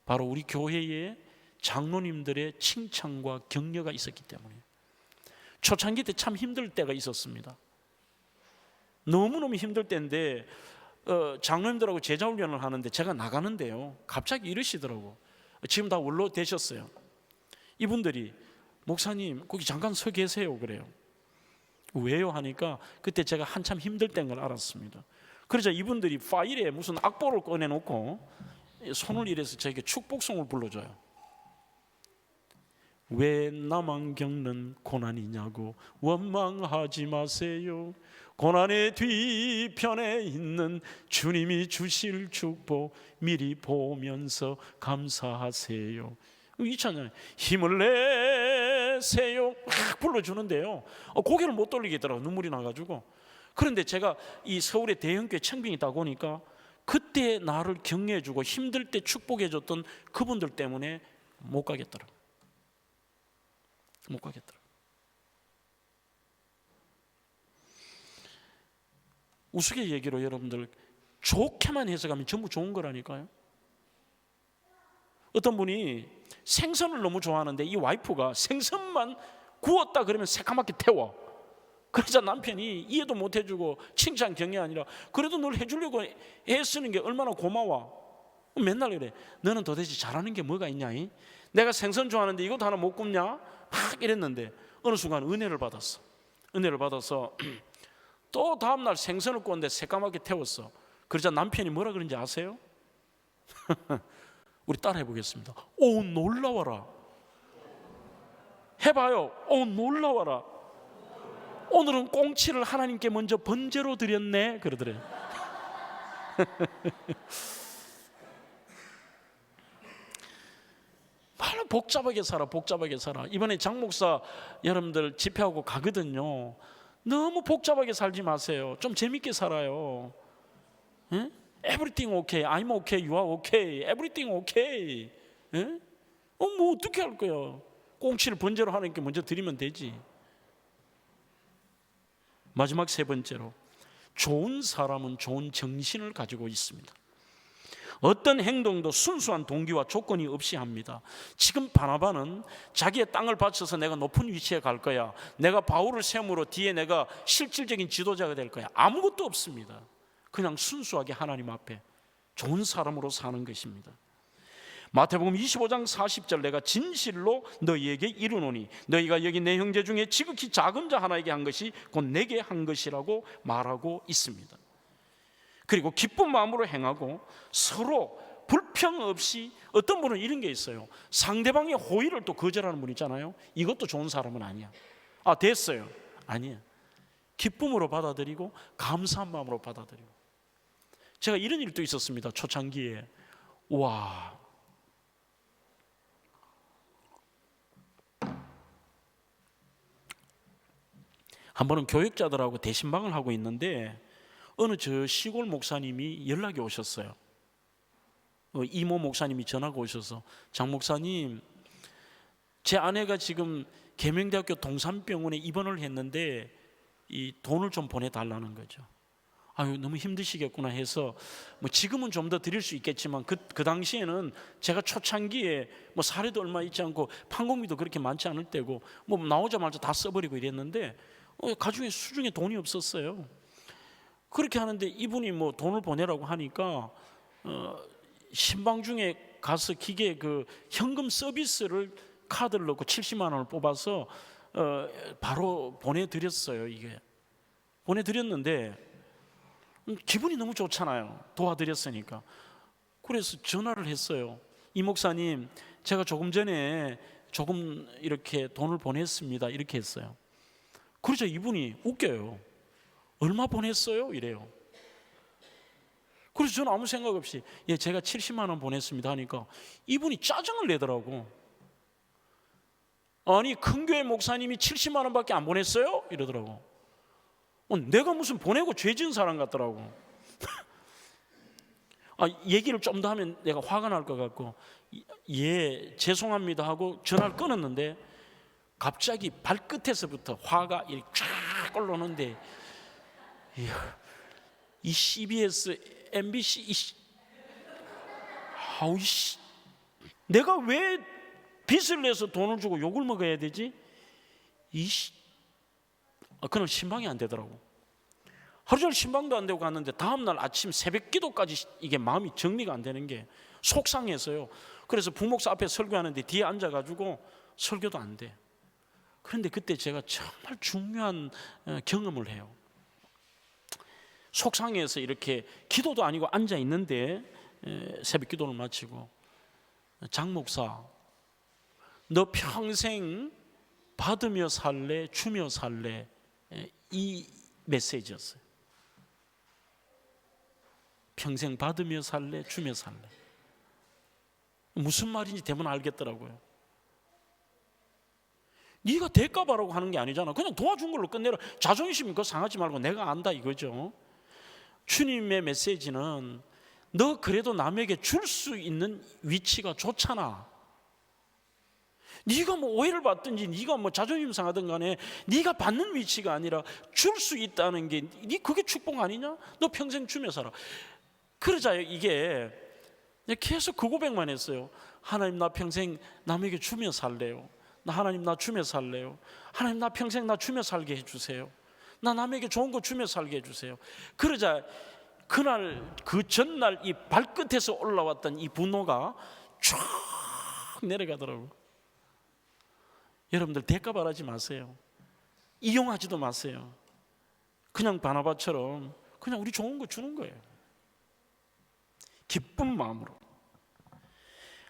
바로 우리 교회의 장로님들의 칭찬과 격려가 있었기 때문에. 초창기 때 참 힘들 때가 있었습니다. 너무너무 힘들 때인데 장로님들하고 제자훈련을 하는데 제가 나가는데요, 갑자기 이러시더라고. 지금 다 원로 되셨어요. 이분들이 목사님 거기 잠깐 서 계세요 그래요. 왜요 하니까 그때 제가 한참 힘들 때인 걸 알았습니다. 그러자 이분들이 파일에 무슨 악보를 꺼내놓고 손을 이래서 저에게 축복송을 불러줘요. 왜 나만 겪는 고난이냐고 원망하지 마세요. 고난의 뒤편에 있는 주님이 주실 축복 미리 보면서 감사하세요. 이 찬양 힘을 내세요 막 불러주는데요, 고개를 못 돌리겠더라고, 눈물이 나가지고. 그런데 제가 이 서울의 대형교회 청빙이 있다 보니까 그때 나를 격려해주고 힘들 때 축복해줬던 그분들 때문에 못 가겠더라고. 우스갯 얘기로 여러분들 좋게만 해석하면 전부 좋은 거라니까요. 어떤 분이 생선을 너무 좋아하는데 이 와이프가 생선만 구웠다 그러면 새까맣게 태워. 그러자 남편이 이해도 못 해주고 칭찬 격려 아니라 그래도 널 해주려고 애쓰는 게 얼마나 고마워. 맨날 그래. 너는 도대체 잘하는 게 뭐가 있냐? 내가 생선 좋아하는데 이것도 하나 못 굽냐? 막 이랬는데 어느 순간 은혜를 받았어. 또 다음날 생선을 구웠는데 새까맣게 태웠어. 그러자 남편이 뭐라 그런지 아세요? 우리 따라 해보겠습니다. 오 놀라워라. 해봐요. 오 놀라워라. 오늘은 꽁치를 하나님께 먼저 번제로 드렸네 그러더래요. 말로 복잡하게 살아. 이번에 장 목사 여러분들 집회하고 가거든요. 너무 복잡하게 살지 마세요. 좀 재밌게 살아요. 예? Everything okay, I'm okay, you are okay, everything okay. 예? 뭐 어떻게 할 거야? 꽁치를 번제로 하나님께 먼저 드리면 되지. 마지막 세 번째로, 좋은 사람은 좋은 정신을 가지고 있습니다. 어떤 행동도 순수한 동기와 조건이 없이 합니다. 지금 바나바는 자기의 땅을 바쳐서 내가 높은 위치에 갈 거야, 내가 바울을 세움으로 뒤에 내가 실질적인 지도자가 될 거야, 아무것도 없습니다. 그냥 순수하게 하나님 앞에 좋은 사람으로 사는 것입니다. 마태복음 25장 40절 내가 진실로 너희에게 이르노니 너희가 여기 내 형제 중에 지극히 작은 자 하나에게 한 것이 곧 내게 한 것이라고 말하고 있습니다. 그리고 기쁜 마음으로 행하고 서로 불평 없이, 어떤 분은 이런 게 있어요. 상대방의 호의를 또 거절하는 분 있잖아요. 이것도 좋은 사람은 아니야. 됐어요. 아니야. 기쁨으로 받아들이고 감사한 마음으로 받아들이고. 제가 이런 일도 있었습니다. 초창기에. 와, 한 번은 교육자들하고 대신방을 하고 있는데 어느 저 시골 목사님이 연락이 오셨어요. 이모 목사님이 전화가 오셔서 장 목사님, 제 아내가 지금 계명대학교 동산병원에 입원을 했는데 이 돈을 좀 보내달라는 거죠. 아유 너무 힘드시겠구나 해서 뭐 지금은 좀 더 드릴 수 있겠지만 그 당시에는 제가 초창기에 뭐 사례도 얼마 있지 않고 판공비도 그렇게 많지 않을 때고 뭐 나오자마자 다 써버리고 이랬는데 가중에 수중에 돈이 없었어요. 그렇게 하는데 이분이 뭐 돈을 보내라고 하니까 신방 중에 가서 기계에 그 현금 서비스를 카드를 넣고 70만 원을 뽑아서 바로 보내드렸어요. 이게 보내드렸는데 기분이 너무 좋잖아요. 도와드렸으니까. 그래서 전화를 했어요. 이 목사님, 제가 조금 전에 조금 이렇게 돈을 보냈습니다. 이렇게 했어요. 그러자 이분이 웃겨요. 얼마 보냈어요? 이래요. 그래서 저는 아무 생각 없이 제가 70만 원 보냈습니다 하니까 이분이 짜증을 내더라고. 아니 큰 교회 목사님이 70만 원밖에 안 보냈어요? 이러더라고. 내가 무슨 보내고 죄 지은 사람 같더라고. 얘기를 좀 더 하면 내가 화가 날 것 같고 죄송합니다 하고 전화를 끊었는데 갑자기 발끝에서부터 화가 이렇게 쫙 올라오는데 이 CBS, MBC 내가 왜 빚을 내서 돈을 주고 욕을 먹어야 되지? 그는 신방이 안 되더라고. 하루 종일 신방도 안 되고 갔는데 다음날 아침 새벽 기도까지 이게 마음이 정리가 안 되는 게 속상해서요. 그래서 부목사 앞에 설교하는데 뒤에 앉아가지고 설교도 안 돼. 그런데 그때 제가 정말 중요한 경험을 해요. 속상해서 이렇게 기도도 아니고 앉아 있는데 새벽 기도를 마치고, 장 목사, 너 평생 받으며 살래, 주며 살래, 이 메시지였어요. 평생 받으며 살래, 주며 살래. 무슨 말인지 대부분 알겠더라고요. 네가 대가 바라고 하는 게 아니잖아. 그냥 도와준 걸로 끝내라. 자존심이 그거 상하지 말고 내가 안다 이거죠. 주님의 메시지는 너 그래도 남에게 줄 수 있는 위치가 좋잖아. 네가 뭐 오해를 받든지 네가 뭐 자존심 상하든 간에 네가 받는 위치가 아니라 줄 수 있다는 게 네 그게 축복 아니냐? 너 평생 주며 살아. 그러자 이게 계속 그 고백만 했어요. 하나님, 나 평생 남에게 주며 살래요. 하나님, 나 주며 살래요. 하나님, 나 평생 나 주며 살게 해주세요. 나 남에게 좋은 거 주며 살게 해주세요. 그러자 그날 그 전날 이 발끝에서 올라왔던 이 분노가 쫙 내려가더라고요. 여러분들 대가 바라지 마세요. 이용하지도 마세요. 그냥 바나바처럼 그냥 우리 좋은 거 주는 거예요. 기쁜 마음으로.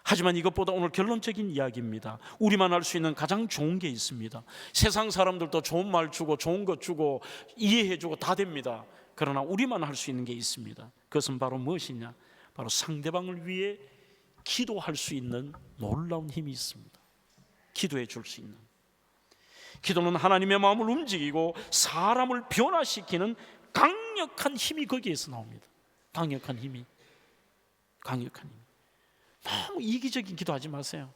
하지만 이것보다 오늘 결론적인 이야기입니다. 우리만 할 수 있는 가장 좋은 게 있습니다. 세상 사람들도 좋은 말 주고 좋은 것 주고 이해해 주고 다 됩니다. 그러나 우리만 할 수 있는 게 있습니다. 그것은 바로 무엇이냐? 바로 상대방을 위해 기도할 수 있는 놀라운 힘이 있습니다. 기도해 줄 수 있는. 기도는 하나님의 마음을 움직이고 사람을 변화시키는 강력한 힘이 거기에서 나옵니다. 강력한 힘이. 너무 이기적인 기도하지 마세요.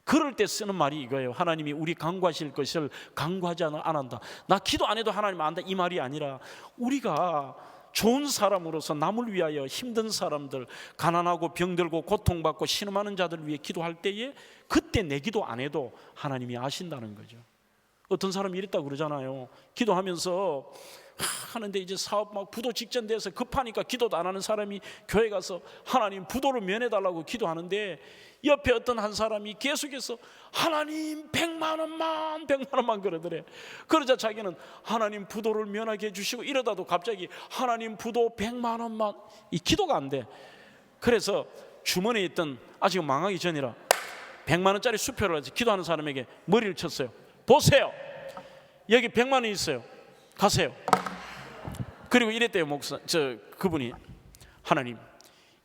그럴 때 쓰는 말이 이거예요. 하나님이 우리 간구하실 것을 간구하지 안 한다. 나 기도 안 해도 하나님 안다, 이 말이 아니라 우리가 좋은 사람으로서 남을 위하여 힘든 사람들, 가난하고 병들고 고통받고 신음하는 자들을 위해 기도할 때에 그때 내 기도 안 해도 하나님이 아신다는 거죠. 어떤 사람이 이랬다고 그러잖아요. 기도하면서 하는데 이제 사업 막 부도 직전 돼서 급하니까 기도도 안 하는 사람이 교회 가서 하나님 부도를 면해달라고 기도하는데 옆에 어떤 한 사람이 계속해서 하나님 100만 원만 그러더래. 그러자 자기는 하나님 부도를 면하게 해주시고 이러다도 갑자기 하나님 부도 100만 원만, 이 기도가 안 돼. 그래서 주머니에 있던, 아직 망하기 전이라 100만 원짜리 수표를 가지고 기도하는 사람에게 머리를 쳤어요. 보세요, 여기 100만 원 있어요. 가세요. 그리고 이랬대요. 목사, 그분이, 하나님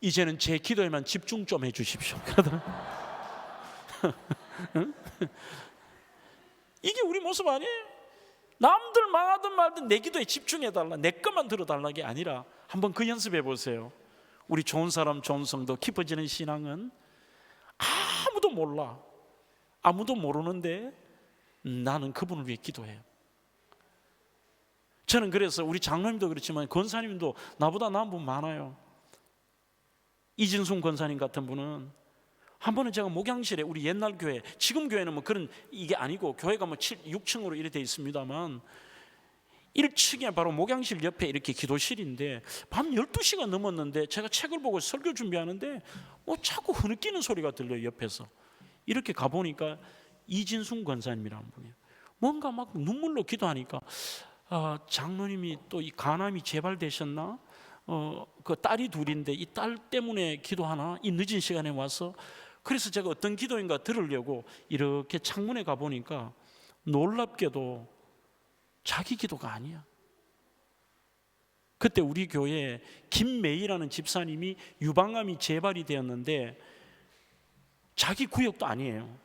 이제는 제 기도에만 집중 좀 해주십시오. 이게 우리 모습 아니에요? 남들 망하든 말든 내 기도에 집중해달라, 내 것만 들어달라는 게 아니라 한번 그 연습해 보세요. 우리 좋은 사람 좋은 성도 깊어지는 신앙은 아무도 몰라, 아무도 모르는데 나는 그분을 위해 기도해요. 저는 그래서 우리 장로님도 그렇지만 권사님도 나보다 나은 분 많아요. 이진순 권사님 같은 분은 한 번은 제가 목양실에, 우리 옛날 교회, 지금 교회는 뭐 그런 이게 아니고 교회가 뭐 6층으로 이렇게 되어 있습니다만 1층에 바로 목양실 옆에 이렇게 기도실인데 밤 12시가 넘었는데 제가 책을 보고 설교 준비하는데 자꾸 흐느끼는 소리가 들려요. 옆에서 이렇게 가보니까 이진순 권사님이라는 분이에요. 뭔가 막 눈물로 기도하니까 장로님이 또 이 간암이 재발되셨나? 그 딸이 둘인데 이 딸 때문에 기도하나? 이 늦은 시간에 와서. 그래서 제가 어떤 기도인가 들으려고 이렇게 창문에 가보니까 놀랍게도 자기 기도가 아니야. 그때 우리 교회에 김매희라는 집사님이 유방암이 재발이 되었는데 자기 구역도 아니에요.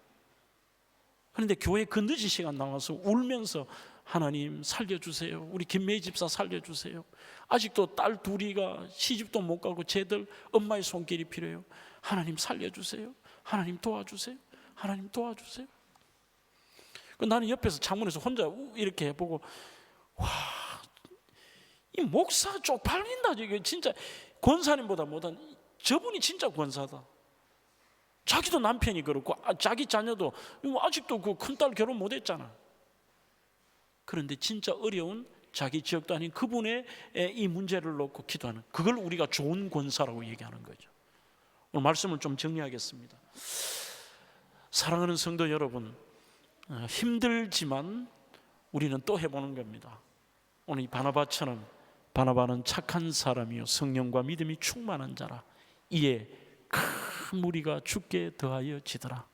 그런데 교회 그 늦은 시간 나와서 울면서 하나님 살려주세요. 우리 김매희 집사 살려주세요. 아직도 딸 둘이가 시집도 못 가고 쟤들 엄마의 손길이 필요해요. 하나님 살려주세요. 하나님 도와주세요. 하나님 도와주세요. 나는 옆에서 창문에서 혼자 이렇게 해보고, 와, 이 목사 쪽팔린다. 이게 진짜 권사님보다 못한, 저분이 진짜 권사다. 자기도 남편이 그렇고 자기 자녀도 아직도 그 큰딸 결혼 못했잖아. 그런데 진짜 어려운 자기 지역도 아닌 그분의 이 문제를 놓고 기도하는, 그걸 우리가 좋은 권사라고 얘기하는 거죠. 오늘 말씀을 좀 정리하겠습니다. 사랑하는 성도 여러분, 힘들지만 우리는 또 해보는 겁니다. 오늘 이 바나바처럼, 바나바는 착한 사람이요 성령과 믿음이 충만한 자라. 이에 큰 무리가 주께 더하여 지더라.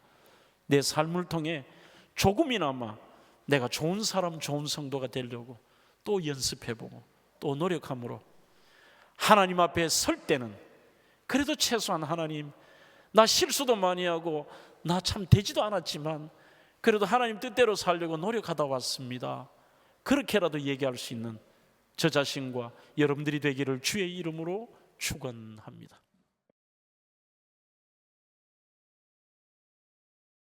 내 삶을 통해 조금이나마 내가 좋은 사람, 좋은 성도가 되려고 또 연습해보고 또 노력함으로 하나님 앞에 설 때는 그래도 최소한 하나님, 나 실수도 많이 하고 나 참 되지도 않았지만 그래도 하나님 뜻대로 살려고 노력하다 왔습니다, 그렇게라도 얘기할 수 있는 저 자신과 여러분들이 되기를 주의 이름으로 축원합니다.